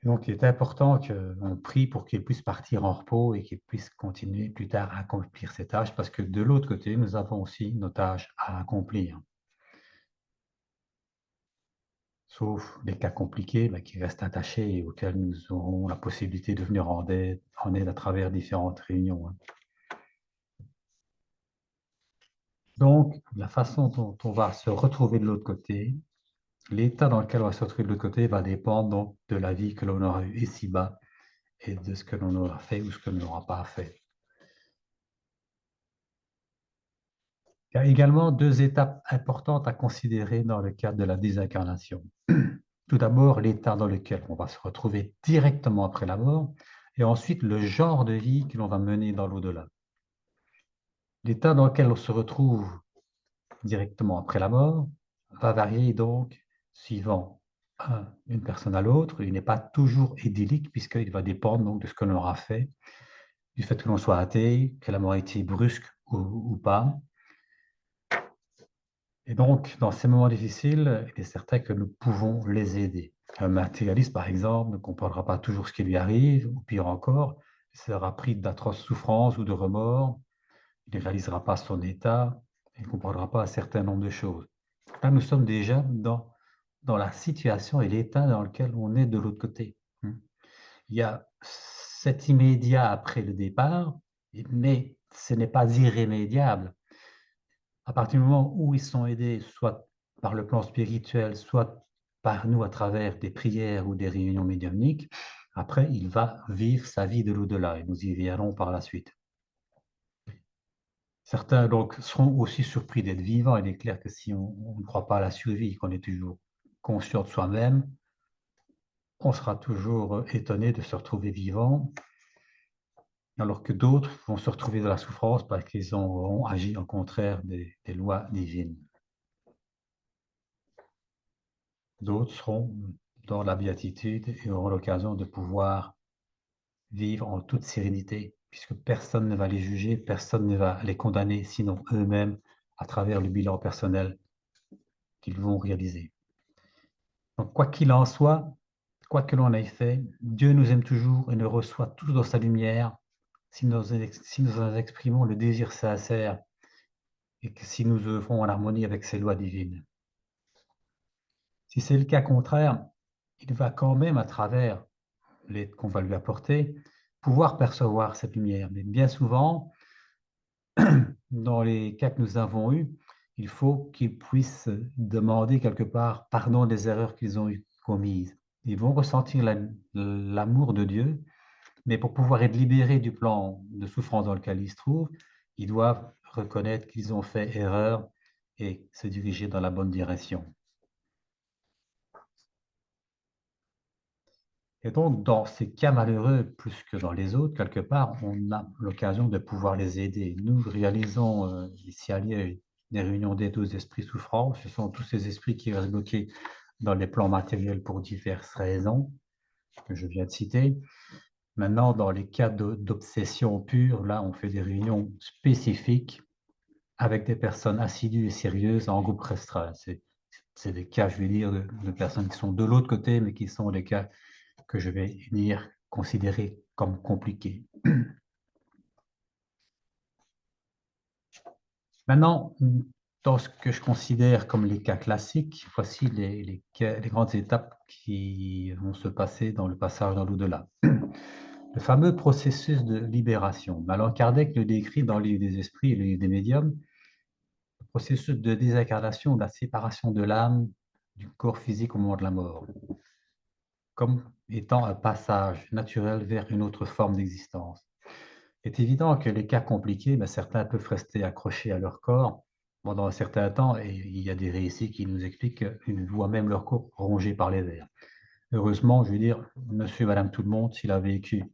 Donc, il est important qu'on prie pour qu'ils puissent partir en repos et qu'ils puissent continuer plus tard à accomplir ces tâches, parce que de l'autre côté, nous avons aussi nos tâches à accomplir. Sauf des cas compliqués qui restent attachés et auxquels nous aurons la possibilité de venir en aide à travers différentes réunions. Donc, la façon dont on va se retrouver de l'autre côté, l'état dans lequel on va se retrouver de l'autre côté va dépendre donc de la vie que l'on aura eue ici-bas et de ce que l'on aura fait ou ce que l'on n'aura pas fait. Il y a également deux étapes importantes à considérer dans le cadre de la désincarnation. Tout d'abord, l'état dans lequel on va se retrouver directement après la mort, et ensuite le genre de vie que l'on va mener dans l'au-delà. L'état dans lequel on se retrouve directement après la mort va varier donc suivant une personne à l'autre. Il n'est pas toujours idyllique puisqu'il va dépendre donc de ce que l'on aura fait, du fait que l'on soit athée, que la mort ait été brusque ou pas. Et donc, dans ces moments difficiles, il est certain que nous pouvons les aider. Un matérialiste, par exemple, ne comprendra pas toujours ce qui lui arrive, ou pire encore, il sera pris d'atroces souffrances ou de remords, il ne réalisera pas son état, il ne comprendra pas un certain nombre de choses. Là, nous sommes déjà dans la situation et l'état dans lequel on est de l'autre côté. Il y a cet immédiat après le départ, mais ce n'est pas irrémédiable. À partir du moment où ils sont aidés, soit par le plan spirituel, soit par nous à travers des prières ou des réunions médiumniques, après, il va vivre sa vie de l'au-delà et nous y verrons par la suite. Certains donc seront aussi surpris d'être vivants. Il est clair que si on ne croit pas à la survie, qu'on est toujours conscient de soi-même, on sera toujours étonné de se retrouver vivant, alors que d'autres vont se retrouver dans la souffrance parce qu'ils ont agi en contraire des lois divines. D'autres seront dans la béatitude et auront l'occasion de pouvoir vivre en toute sérénité, puisque personne ne va les juger, personne ne va les condamner, sinon eux-mêmes, à travers le bilan personnel qu'ils vont réaliser. Donc, quoi qu'il en soit, quoi que l'on ait fait, Dieu nous aime toujours et nous reçoit tous dans sa lumière si nous en exprimons le désir sincère et que si nous œuvrons en harmonie avec ses lois divines. Si c'est le cas contraire, il va quand même, à travers l'aide qu'on va lui apporter, pouvoir percevoir cette lumière. Mais bien souvent, dans les cas que nous avons eus, il faut qu'ils puissent demander quelque part pardon des erreurs qu'ils ont commises. Ils vont ressentir l'amour de Dieu, mais pour pouvoir être libérés du plan de souffrance dans lequel ils se trouvent, ils doivent reconnaître qu'ils ont fait erreur et se diriger dans la bonne direction. Et donc, dans ces cas malheureux, plus que dans les autres, quelque part, on a l'occasion de pouvoir les aider. Nous réalisons ici à Liège des réunions d'aide aux esprits souffrants. Ce sont tous ces esprits qui restent bloqués dans les plans matériels pour diverses raisons que je viens de citer. Maintenant, dans les cas d'obsession pure, là, on fait des réunions spécifiques avec des personnes assidues et sérieuses en groupe restreint. C'est des cas, je vais dire, de personnes qui sont de l'autre côté, mais qui sont les cas que je vais dire considérés comme compliqués. Maintenant, dans ce que je considère comme les cas classiques, voici les grandes étapes qui vont se passer dans le passage dans l'au-delà. Le fameux processus de libération. Alors Kardec le décrit dans le livre des esprits et le livre des médiums, le processus de désincarnation, de la séparation de l'âme du corps physique au moment de la mort, comme étant un passage naturel vers une autre forme d'existence. Il est évident que les cas compliqués, certains peuvent rester accrochés à leur corps pendant un certain temps, et il y a des récits qui nous expliquent qu'ils voient même leur corps rongé par les vers. Heureusement, je veux dire, monsieur et madame tout le monde, s'il a vécu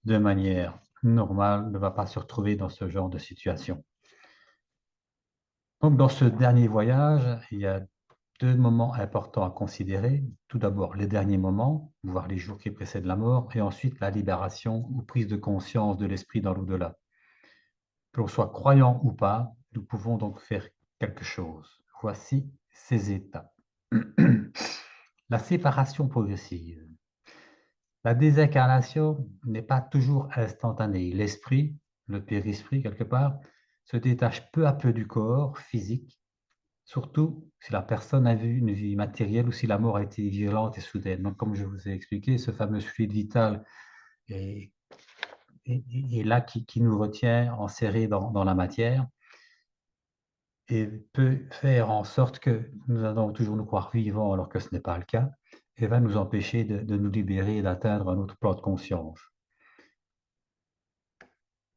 de manière normale, ne va pas se retrouver dans ce genre de situation. Donc, dans ce dernier voyage, il y a deux moments importants à considérer. Tout d'abord, les derniers moments, voire les jours qui précèdent la mort, et ensuite la libération ou prise de conscience de l'esprit dans l'au-delà. Que l'on soit croyant ou pas, nous pouvons donc faire quelque chose. Voici ces étapes. La séparation progressive. La désincarnation n'est pas toujours instantanée. L'esprit, le périsprit quelque part, se détache peu à peu du corps physique, surtout si la personne a vu une vie matérielle ou si la mort a été violente et soudaine. Donc, comme je vous ai expliqué, ce fameux fluide vital est là qui nous retient enserrés dans la matière et peut faire en sorte que nous allons toujours nous croire vivants alors que ce n'est pas le cas, et va nous empêcher de nous libérer et d'atteindre un autre plan de conscience.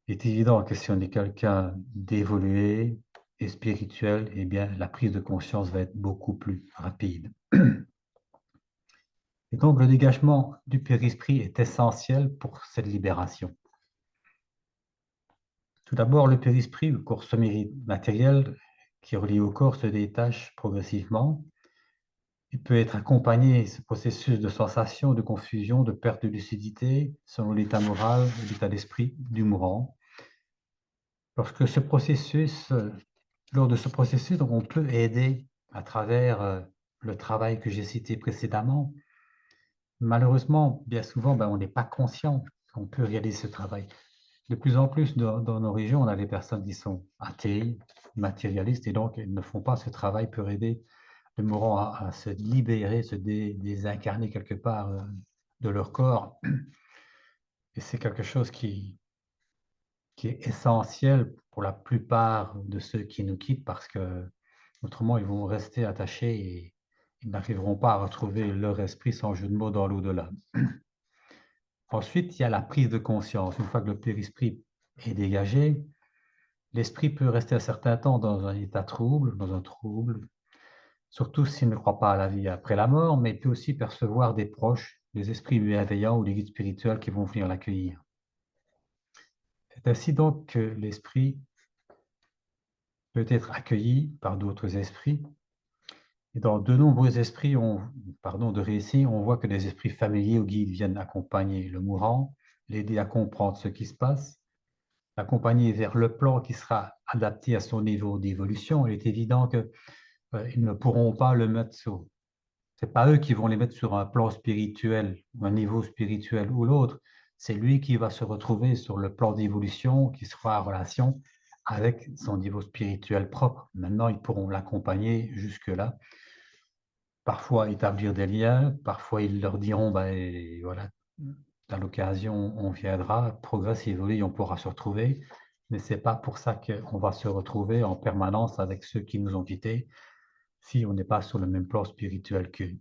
Il est évident que si on est quelqu'un d'évolué et spirituel, eh bien, la prise de conscience va être beaucoup plus rapide. Et donc, le dégagement du périsprit est essentiel pour cette libération. Tout d'abord, le périsprit, le corps matériel qui est relié au corps, se détache progressivement. Il peut être accompagné, ce processus, de sensation, de confusion, de perte de lucidité, selon l'état moral et l'état d'esprit du mourant. Lorsque ce processus, lors de ce processus, donc on peut aider à travers le travail que j'ai cité précédemment. Malheureusement, bien souvent, on n'est pas conscient qu'on peut réaliser ce travail. De plus en plus dans nos régions, on a des personnes qui sont athées, matérialistes, et donc elles ne font pas ce travail pour aider le mourant à se libérer, se désincarner quelque part de leur corps. Et c'est quelque chose qui est essentiel pour la plupart de ceux qui nous quittent parce que autrement ils vont rester attachés et ils n'arriveront pas à retrouver leur esprit, sans jeu de mots, dans l'au-delà. Ensuite, il y a la prise de conscience. Une fois que le périsprit est dégagé, l'esprit peut rester un certain temps dans un état trouble, surtout s'il ne croit pas à la vie après la mort, mais il peut aussi percevoir des proches, des esprits bienveillants ou des guides spirituels qui vont venir l'accueillir. C'est ainsi donc que l'esprit peut être accueilli par d'autres esprits. Et dans de nombreux esprits, de récits, on voit que des esprits familiers ou guides viennent accompagner le mourant, l'aider à comprendre ce qui se passe, l'accompagner vers le plan qui sera adapté à son niveau d'évolution. Il est évident qu'ils ne pourront pas le mettre sur... Ce n'est pas eux qui vont les mettre sur un plan spirituel, ou un niveau spirituel ou l'autre. C'est lui qui va se retrouver sur le plan d'évolution qui sera en relation avec son niveau spirituel propre. Maintenant, ils pourront l'accompagner jusque-là. Parfois établir des liens, parfois ils leur diront, voilà, à l'occasion, on viendra, progressivement, on pourra se retrouver, mais ce n'est pas pour ça qu'on va se retrouver en permanence avec ceux qui nous ont quittés si on n'est pas sur le même plan spirituel qu'eux.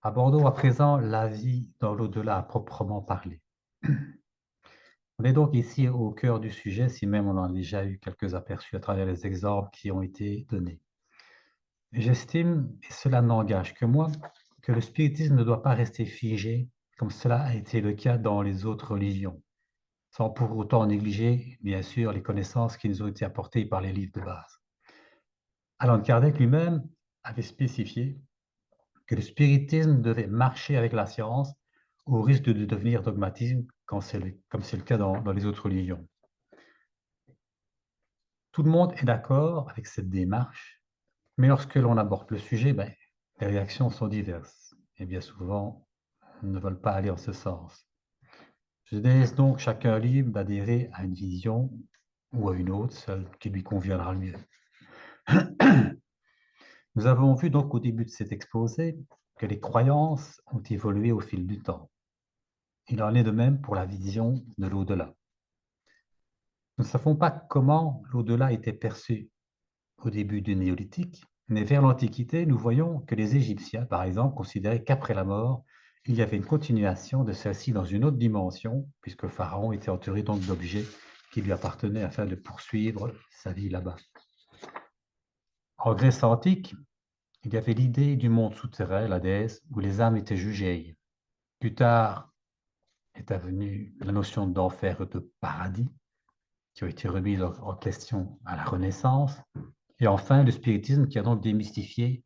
Abordons à présent la vie dans l'au-delà à proprement parler. On est donc ici au cœur du sujet, si même on en a déjà eu quelques aperçus à travers les exemples qui ont été donnés. J'estime, et cela n'engage que moi, que le spiritisme ne doit pas rester figé, comme cela a été le cas dans les autres religions, sans pour autant négliger, bien sûr, les connaissances qui nous ont été apportées par les livres de base. Allan Kardec lui-même avait spécifié que le spiritisme devait marcher avec la science, au risque de devenir dogmatisme, comme c'est le cas dans les autres religions. Tout le monde est d'accord avec cette démarche, mais lorsque l'on aborde le sujet, les réactions sont diverses, et bien souvent, ne veulent pas aller en ce sens. Je laisse donc chacun libre d'adhérer à une vision ou à une autre, celle qui lui conviendra le mieux. Nous avons vu donc au début de cet exposé que les croyances ont évolué au fil du temps. Il en est de même pour la vision de l'au-delà. Nous ne savons pas comment l'au-delà était perçu au début du néolithique, mais vers l'Antiquité, nous voyons que les Égyptiens, par exemple, considéraient qu'après la mort, il y avait une continuation de celle-ci dans une autre dimension, puisque le pharaon était entouré donc d'objets qui lui appartenaient afin de poursuivre sa vie là-bas. En Grèce antique, il y avait l'idée du monde souterrain, la déesse, où les âmes étaient jugées. Plus tard est venue la notion d'enfer et de paradis, qui ont été remises en question à la Renaissance. Et enfin, le spiritisme qui a donc démystifié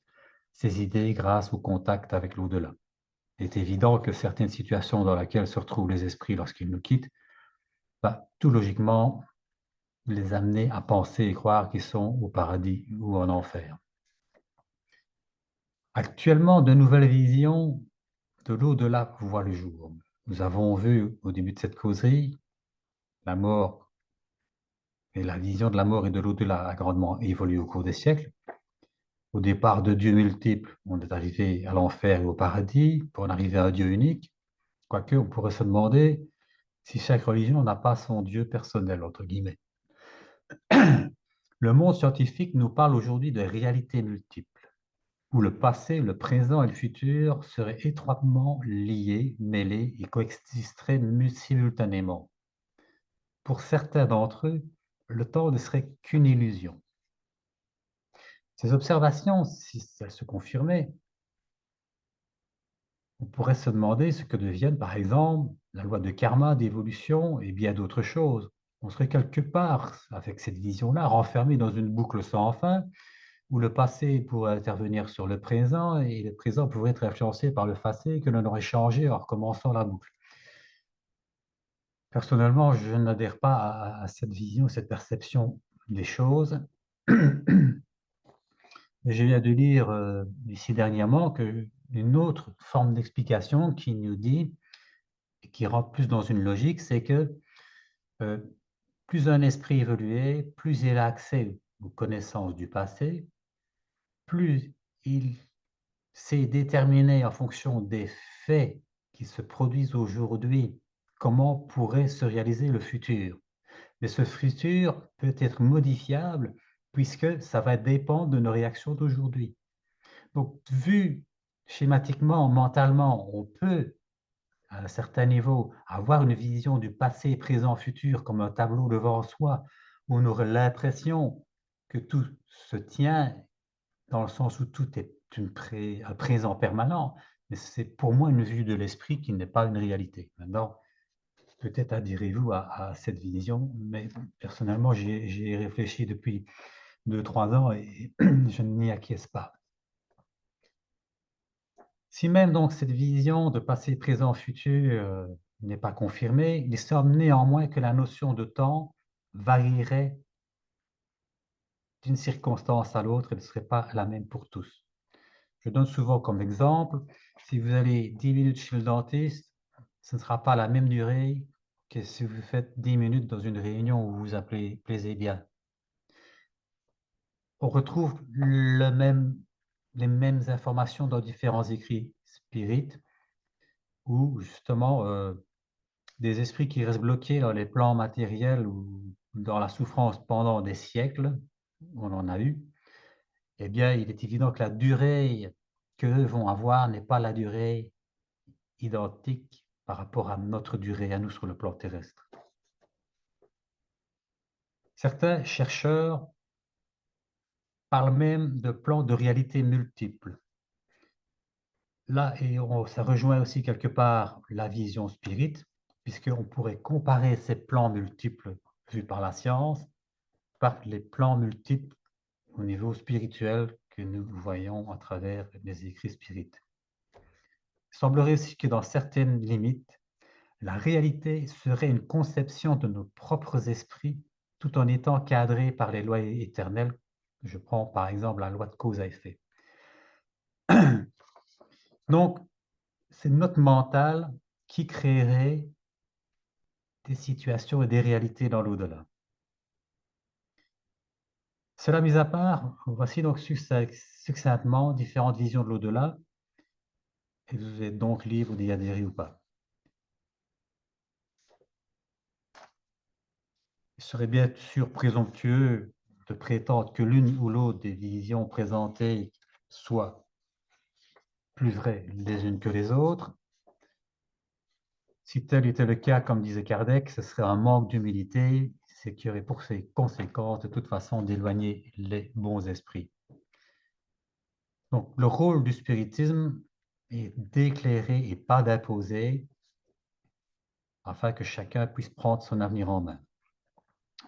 ces idées grâce au contact avec l'au-delà. Il est évident que certaines situations dans lesquelles se retrouvent les esprits lorsqu'ils nous quittent, tout logiquement les amener à penser et croire qu'ils sont au paradis ou en enfer. Actuellement, de nouvelles visions de l'au-delà voient le jour. Nous avons vu au début de cette causerie la mort et la vision de la mort et de l'au-delà a grandement évolué au cours des siècles. Au départ de dieux multiples, on est arrivé à l'enfer et au paradis pour en arriver à un Dieu unique. Quoique, on pourrait se demander si chaque religion n'a pas son Dieu personnel, entre guillemets. Le monde scientifique nous parle aujourd'hui de réalités multiples, où le passé, le présent et le futur seraient étroitement liés, mêlés et coexisteraient simultanément. Pour certains d'entre eux, le temps ne serait qu'une illusion. Ces observations, si elles se confirmaient, on pourrait se demander ce que deviennent, par exemple, la loi de karma, d'évolution et bien d'autres choses. On serait quelque part, avec cette vision-là, renfermé dans une boucle sans fin, où le passé pourrait intervenir sur le présent et le présent pourrait être influencé par le passé que l'on aurait changé en recommençant la boucle. Personnellement, je n'adhère pas à cette vision, cette perception des choses. Je viens de lire ici dernièrement une autre forme d'explication qui nous dit, et qui rentre plus dans une logique, c'est que euh, plus un esprit évolué, plus il a accès aux connaissances du passé, plus il sait déterminer en fonction des faits qui se produisent aujourd'hui comment pourrait se réaliser le futur. Mais ce futur peut être modifiable puisque ça va dépendre de nos réactions d'aujourd'hui. Donc, vu schématiquement, mentalement, on peut, à un certain niveau, avoir une vision du passé, présent, futur comme un tableau devant soi, où on aurait l'impression que tout se tient dans le sens où tout est un présent permanent, mais c'est pour moi une vue de l'esprit qui n'est pas une réalité. Maintenant, peut-être adhérez-vous à cette vision, mais personnellement, j'y ai réfléchi depuis 2, 3 ans et je n'y acquiesce pas. Si même donc cette vision de passé, présent, futur n'est pas confirmée, il semble néanmoins que la notion de temps varierait d'une circonstance à l'autre et ne serait pas la même pour tous. Je donne souvent comme exemple, si vous allez 10 minutes chez le dentiste, ce ne sera pas la même durée que si vous faites 10 minutes dans une réunion où vous appelez plaisez bien. On retrouve les mêmes informations dans différents écrits spirites, où justement des esprits qui restent bloqués dans les plans matériels ou dans la souffrance pendant des siècles, on en a eu, eh bien, il est évident que la durée qu'eux vont avoir n'est pas la durée identique par rapport à notre durée à nous sur le plan terrestre. Certains chercheurs parlent même de plans de réalité multiples. Là, ça rejoint aussi quelque part la vision spirite, puisqu'on pourrait comparer ces plans multiples vus par la science par les plans multiples au niveau spirituel que nous voyons à travers les écrits spirites. Il semblerait aussi que dans certaines limites, la réalité serait une conception de nos propres esprits tout en étant cadrée par les lois éternelles. Je prends par exemple la loi de cause à effet. Donc, c'est notre mental qui créerait des situations et des réalités dans l'au-delà. Cela mis à part, voici donc succinctement différentes visions de l'au-delà, et vous êtes donc libre d'y adhérer ou pas. Il serait bien sûr présomptueux de prétendre que l'une ou l'autre des visions présentées soit plus vraies les unes que les autres. Si tel était le cas, comme disait Kardec, ce serait un manque d'humilité, ce qui aurait pour ses conséquences de toute façon d'éloigner les bons esprits. Donc, le rôle du spiritisme est d'éclairer et pas d'imposer, afin que chacun puisse prendre son avenir en main.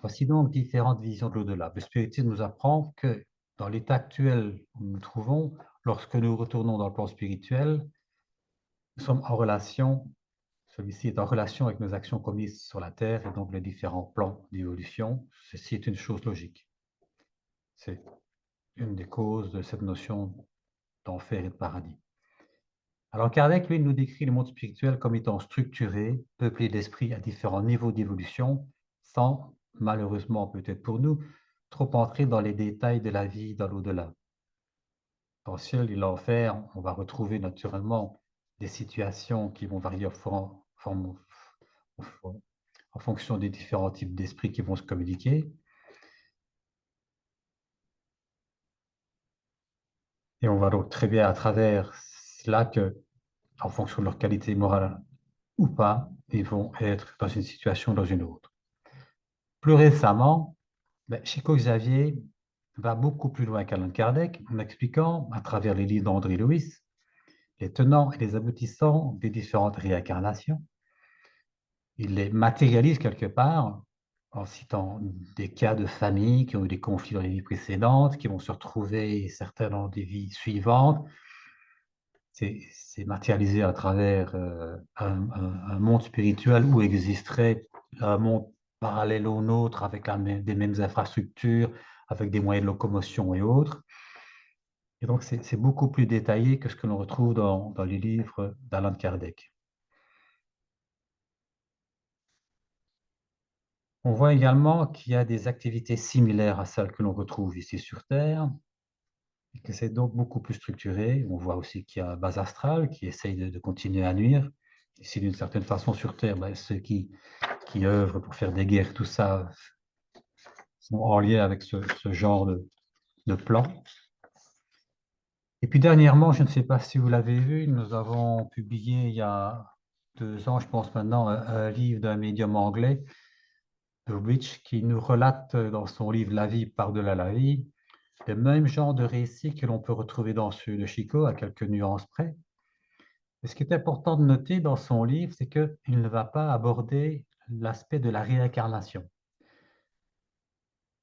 Voici donc différentes visions de l'au-delà. Le spiritisme nous apprend que dans l'état actuel où nous nous trouvons, lorsque nous retournons dans le plan spirituel, nous sommes en relation, celui-ci est en relation avec nos actions commises sur la Terre et donc les différents plans d'évolution. Ceci est une chose logique. C'est une des causes de cette notion d'enfer et de paradis. Alors Kardec, lui, nous décrit le monde spirituel comme étant structuré, peuplé d'esprits à différents niveaux d'évolution, sans, malheureusement peut-être pour nous, trop entrer dans les détails de la vie dans l'au-delà. Dans le ciel et l'enfer, on va retrouver naturellement des situations qui vont varier en fonction des différents types d'esprits qui vont se communiquer. Et on voit donc très bien à travers cela que, en fonction de leur qualité morale ou pas, ils vont être dans une situation ou dans une autre. Plus récemment, Chico Xavier va beaucoup plus loin qu'Allan Kardec en expliquant, à travers les livres d'André Louis, les tenants et les aboutissants des différentes réincarnations. Il les matérialise quelque part en citant des cas de famille qui ont eu des conflits dans les vies précédentes, qui vont se retrouver, certains dans des vies suivantes. C'est matérialisé à travers un monde spirituel où existerait un monde parallèle au nôtre avec des mêmes infrastructures, avec des moyens de locomotion et autres. Et donc, c'est beaucoup plus détaillé que ce que l'on retrouve dans les livres d'Alan Kardec. On voit également qu'il y a des activités similaires à celles que l'on retrouve ici sur Terre, et que c'est donc beaucoup plus structuré. On voit aussi qu'il y a un base astrale qui essaye de continuer à nuire. Ici, d'une certaine façon, sur Terre, ceux qui œuvrent pour faire des guerres, tout ça, sont en lien avec ce genre de plan. Et puis dernièrement, je ne sais pas si vous l'avez vu, nous avons publié il y a 2 ans, je pense maintenant, un livre d'un médium anglais, Rich, qui nous relate dans son livre La vie par-delà la vie, le même genre de récit que l'on peut retrouver dans ceux de Chico, à quelques nuances près. Et ce qui est important de noter dans son livre, c'est qu'il ne va pas aborder l'aspect de la réincarnation.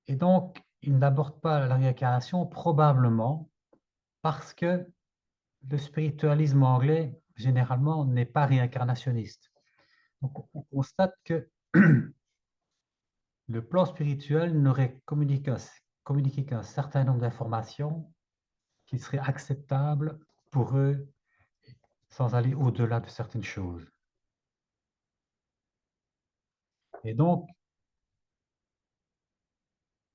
Et donc, il n'aborde pas la réincarnation probablement parce que le spiritualisme anglais, généralement, n'est pas réincarnationniste. Donc, on constate que le plan spirituel n'aurait communiqué qu'un certain nombre d'informations qui seraient acceptables pour eux sans aller au-delà de certaines choses. Et donc,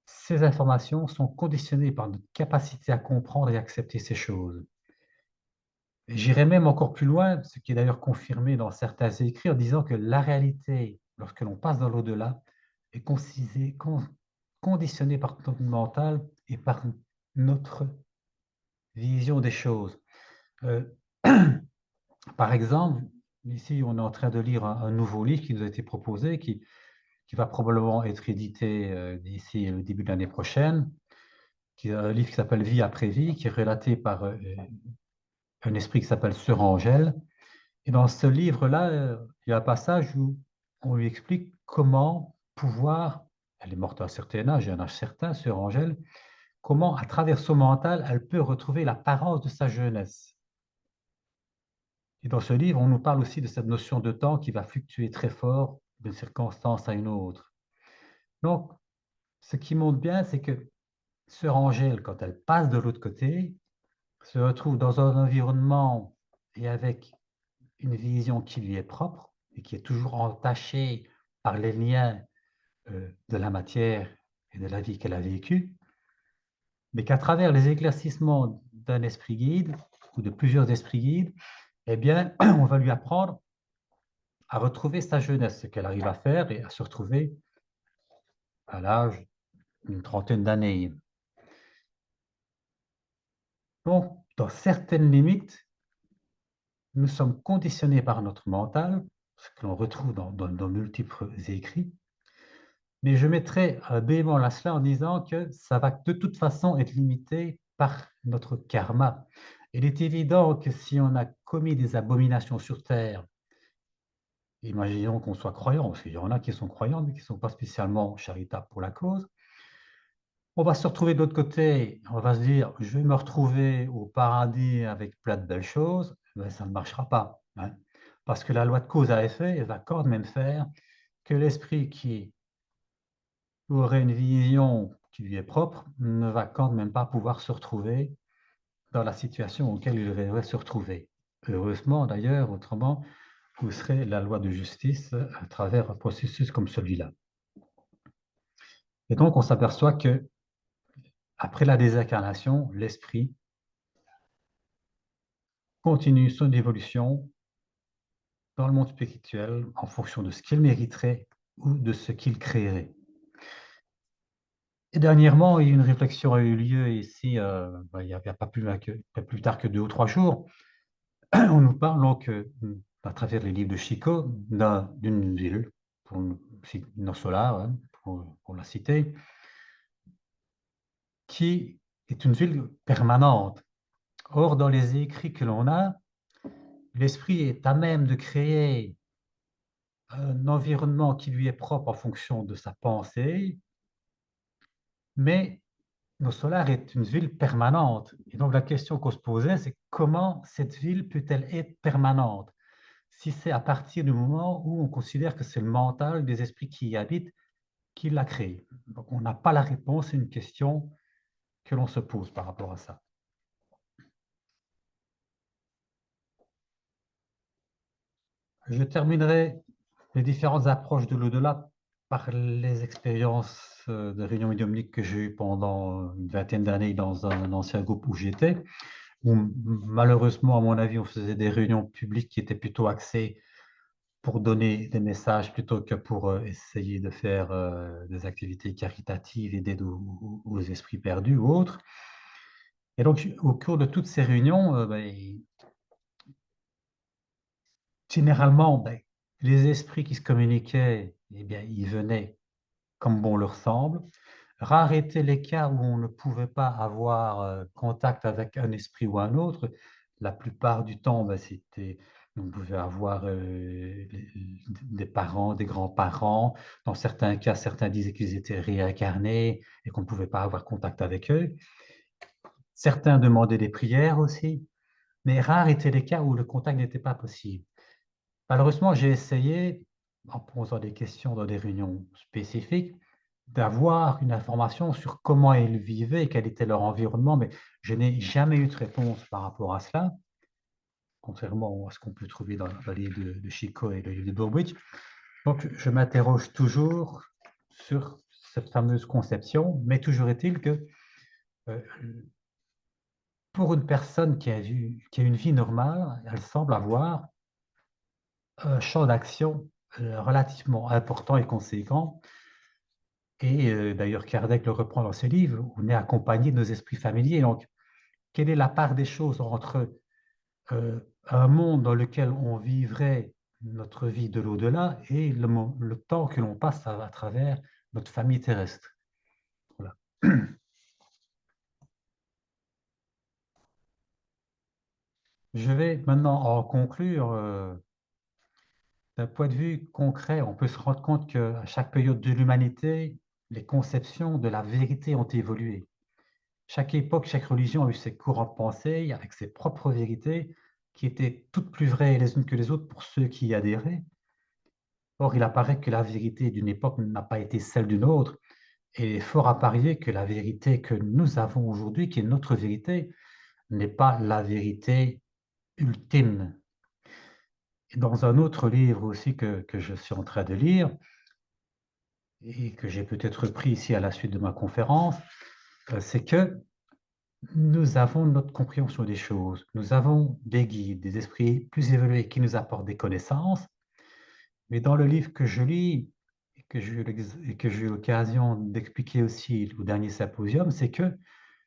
ces informations sont conditionnées par notre capacité à comprendre et accepter ces choses. J'irais même encore plus loin, ce qui est d'ailleurs confirmé dans certains écrits, en disant que la réalité, lorsque l'on passe dans l'au-delà, est conditionnée par notre mental et par notre vision des choses. Par exemple, ici, on est en train de lire un nouveau livre qui nous a été proposé, qui va probablement être édité d'ici le début de l'année prochaine, qui est un livre qui s'appelle Vie après vie, qui est relaté par un esprit qui s'appelle Sœur Angèle. Et dans ce livre-là, il y a un passage où on lui explique comment pouvoir, elle est morte à un certain âge, un âge certain, Sœur Angèle, comment, à travers son mental, elle peut retrouver l'apparence de sa jeunesse. Et dans ce livre, on nous parle aussi de cette notion de temps qui va fluctuer très fort d'une circonstance à une autre. Donc, ce qui montre bien, c'est que Sœur Angèle, quand elle passe de l'autre côté, se retrouve dans un environnement et avec une vision qui lui est propre et qui est toujours entachée par les liens de la matière et de la vie qu'elle a vécue, mais qu'à travers les éclaircissements d'un esprit guide ou de plusieurs esprits guides, eh bien, on va lui apprendre à retrouver sa jeunesse, ce qu'elle arrive à faire et à se retrouver à l'âge d'une trentaine d'années. Donc, dans certaines limites, nous sommes conditionnés par notre mental, ce que l'on retrouve dans multiples écrits, mais je mettrai un bémol à cela en disant que ça va de toute façon être limité par notre karma. Il est évident que si on a commis des abominations sur Terre, imaginons qu'on soit croyant, parce qu'il y en a qui sont croyants, mais qui ne sont pas spécialement charitables pour la cause, on va se retrouver de l'autre côté, on va se dire, je vais me retrouver au paradis avec plein de belles choses, ben, ça ne marchera pas. Hein, parce que la loi de cause à effet, elle va quand même faire que l'esprit qui aurait une vision qui lui est propre ne va quand même pas pouvoir se retrouver dans la situation auquel il devrait se retrouver. Heureusement d'ailleurs, autrement, où serait la loi de justice à travers un processus comme celui-là. Et donc on s'aperçoit que après la désincarnation, l'esprit continue son évolution dans le monde spirituel en fonction de ce qu'il mériterait ou de ce qu'il créerait. Et dernièrement, une réflexion a eu lieu ici, il n'y a pas plus tard que 2 ou 3 jours. On nous parle donc, à travers les livres de Chico, d'une ville, Solar, hein, pour la citer, qui est une ville permanente. Or, dans les écrits que l'on a, l'esprit est à même de créer un environnement qui lui est propre en fonction de sa pensée, mais nos Solaire est une ville permanente. Et donc la question qu'on se posait, c'est comment cette ville peut-elle être permanente si c'est à partir du moment où on considère que c'est le mental des esprits qui y habitent qui l'a créée. Donc on n'a pas la réponse, c'est une question que l'on se pose par rapport à ça. Je terminerai les différentes approches de l'au-delà par les expériences de réunions médiumniques que j'ai eues pendant une vingtaine d'années dans un ancien groupe où j'étais, où malheureusement, à mon avis, on faisait des réunions publiques qui étaient plutôt axées pour donner des messages plutôt que pour essayer de faire des activités caritatives et d'aide aux esprits perdus ou autres. Et donc, au cours de toutes ces réunions, généralement, les esprits qui se communiquaient, eh bien, ils venaient comme bon leur semble. Rares étaient les cas où on ne pouvait pas avoir contact avec un esprit ou un autre. La plupart du temps, on pouvait avoir des parents, des grands-parents. Dans certains cas, certains disaient qu'ils étaient réincarnés et qu'on ne pouvait pas avoir contact avec eux. Certains demandaient des prières aussi, mais rares étaient les cas où le contact n'était pas possible. Malheureusement, j'ai essayé, en posant des questions dans des réunions spécifiques, d'avoir une information sur comment ils vivaient et quel était leur environnement, mais je n'ai jamais eu de réponse par rapport à cela, contrairement à ce qu'on peut trouver dans le livre de Chico et le livre de Burbidge. Donc, je m'interroge toujours sur cette fameuse conception, mais toujours est-il que euh, pour une personne qui a une vie normale, elle semble avoir un champ d'action relativement important et conséquent. Et d'ailleurs, Kardec le reprend dans ses livres, on est accompagné de nos esprits familiers. Donc, quelle est la part des choses entre un monde dans lequel on vivrait notre vie de l'au-delà et le temps que l'on passe à travers notre famille terrestre? Voilà. Je vais maintenant en conclure. D'un point de vue concret, on peut se rendre compte qu'à chaque période de l'humanité, les conceptions de la vérité ont évolué. Chaque époque, chaque religion a eu ses courants de pensée avec ses propres vérités qui étaient toutes plus vraies les unes que les autres pour ceux qui y adhéraient. Or, il apparaît que la vérité d'une époque n'a pas été celle d'une autre, et il est fort à parier que la vérité que nous avons aujourd'hui, qui est notre vérité, n'est pas la vérité ultime. Et dans un autre livre aussi que je suis en train de lire, et que j'ai peut-être repris ici à la suite de ma conférence, c'est que nous avons notre compréhension des choses. Nous avons des guides, des esprits plus évolués qui nous apportent des connaissances. Mais dans le livre que je lis et que j'ai eu l'occasion d'expliquer aussi au dernier symposium, c'est que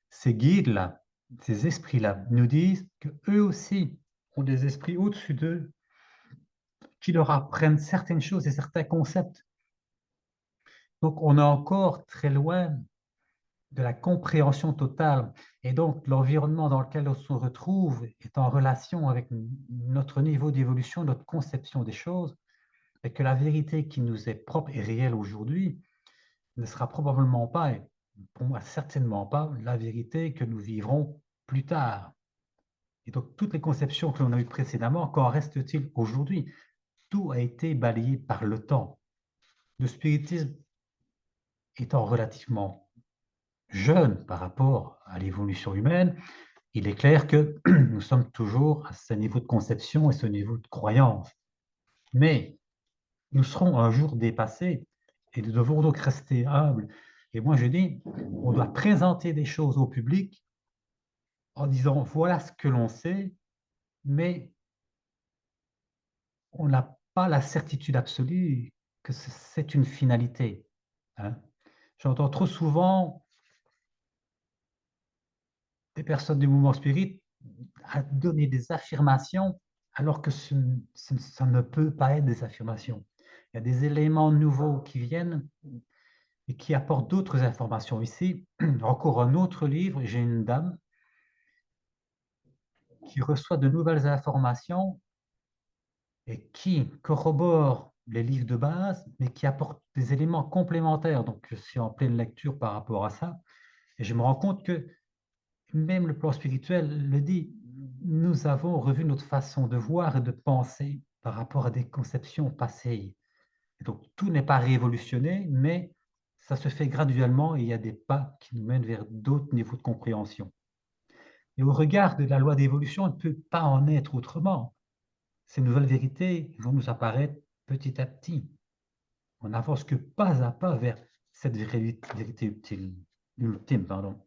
ces guides-là, ces esprits-là, nous disent qu'eux aussi ont des esprits au-dessus d'eux qui leur apprennent certaines choses et certains concepts. Donc, on est encore très loin de la compréhension totale. Et donc, l'environnement dans lequel on se retrouve est en relation avec notre niveau d'évolution, notre conception des choses, et que la vérité qui nous est propre et réelle aujourd'hui ne sera probablement pas, et pour moi certainement pas, la vérité que nous vivrons plus tard. Et donc, toutes les conceptions que l'on a eues précédemment, qu'en reste-t-il aujourd'hui? Tout a été balayé par le temps. Le spiritisme étant relativement jeune par rapport à l'évolution humaine, il est clair que nous sommes toujours à ce niveau de conception et ce niveau de croyance. Mais nous serons un jour dépassés et nous devons donc rester humbles. Et moi, je dis, on doit présenter des choses au public en disant, voilà ce que l'on sait, mais on n'a pas la certitude absolue que c'est une finalité. Hein. J'entends trop souvent des personnes du mouvement spirit à donner des affirmations alors que ça ne peut pas être des affirmations. Il y a des éléments nouveaux qui viennent et qui apportent d'autres informations. Ici, encore un autre livre, j'ai une dame qui reçoit de nouvelles informations et qui corrobore les livres de base, mais qui apportent des éléments complémentaires. Donc, je suis en pleine lecture par rapport à ça. Et je me rends compte que même le plan spirituel le dit, nous avons revu notre façon de voir et de penser par rapport à des conceptions passées. Et donc, tout n'est pas révolutionné, mais ça se fait graduellement et il y a des pas qui nous mènent vers d'autres niveaux de compréhension. Et au regard de la loi d'évolution, on ne peut pas en être autrement. Ces nouvelles vérités vont nous apparaître petit à petit. On n'avance que pas à pas vers cette vérité ultime. Pardon.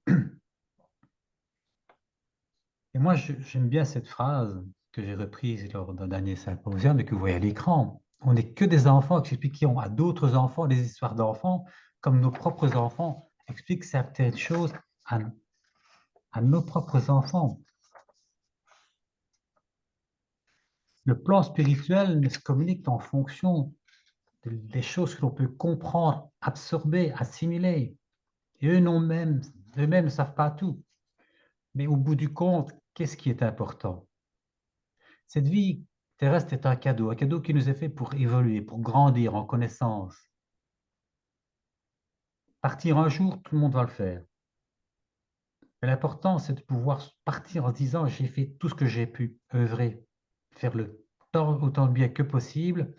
Et moi, j'aime bien cette phrase que j'ai reprise lors d'un dernier symposium et que vous voyez à l'écran. On n'est que des enfants qui expliqueront à d'autres enfants des histoires d'enfants, comme nos propres enfants expliquent certaines choses à nos propres enfants. Le plan spirituel ne se communique qu'en fonction des choses que l'on peut comprendre, absorber, assimiler. Et eux-mêmes ne savent pas tout. Mais au bout du compte, qu'est-ce qui est important? Cette vie terrestre est un cadeau qui nous est fait pour évoluer, pour grandir en connaissance. Partir un jour, tout le monde va le faire. Mais l'important, c'est de pouvoir partir en se disant, j'ai fait tout ce que j'ai pu, œuvrer, faire autant de bien que possible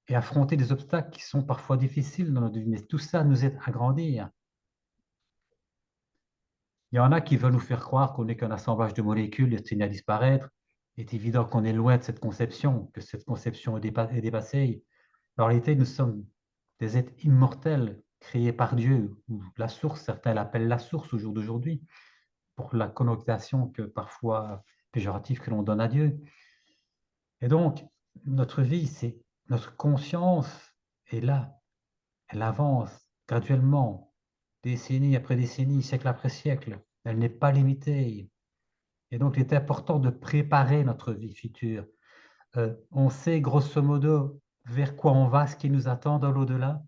et affronter des obstacles qui sont parfois difficiles dans notre vie. Mais tout ça nous aide à grandir. Il y en a qui veulent nous faire croire qu'on n'est qu'un assemblage de molécules destinées à disparaître. Il est évident qu'on est loin de cette conception, que cette conception est dépassée. En réalité, nous sommes des êtres immortels créés par Dieu, ou la source, certains l'appellent la source au jour d'aujourd'hui, pour la connotation que parfois péjorative que l'on donne à Dieu. Et donc, notre vie, c'est notre conscience est là, elle avance graduellement, décennie après décennie, siècle après siècle. Elle n'est pas limitée. Et donc, il est important de préparer notre vie future. On sait grosso modo vers quoi on va, ce qui nous attend dans l'au-delà.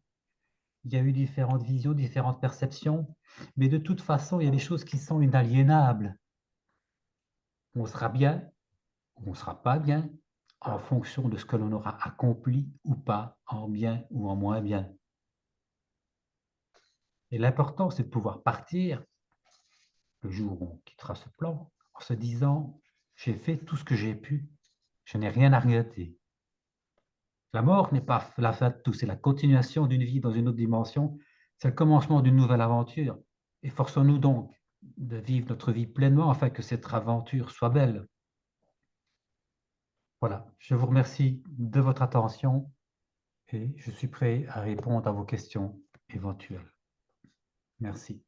Il y a eu différentes visions, différentes perceptions, mais de toute façon, il y a des choses qui sont inaliénables. On sera bien, on ne sera pas bien, en fonction de ce que l'on aura accompli ou pas, en bien ou en moins bien. Et l'important, c'est de pouvoir partir le jour où on quittera ce plan, en se disant, j'ai fait tout ce que j'ai pu, je n'ai rien à regretter. La mort n'est pas la fin de tout, c'est la continuation d'une vie dans une autre dimension, c'est le commencement d'une nouvelle aventure. Efforçons-nous donc de vivre notre vie pleinement afin que cette aventure soit belle. Voilà, je vous remercie de votre attention et je suis prêt à répondre à vos questions éventuelles. Merci.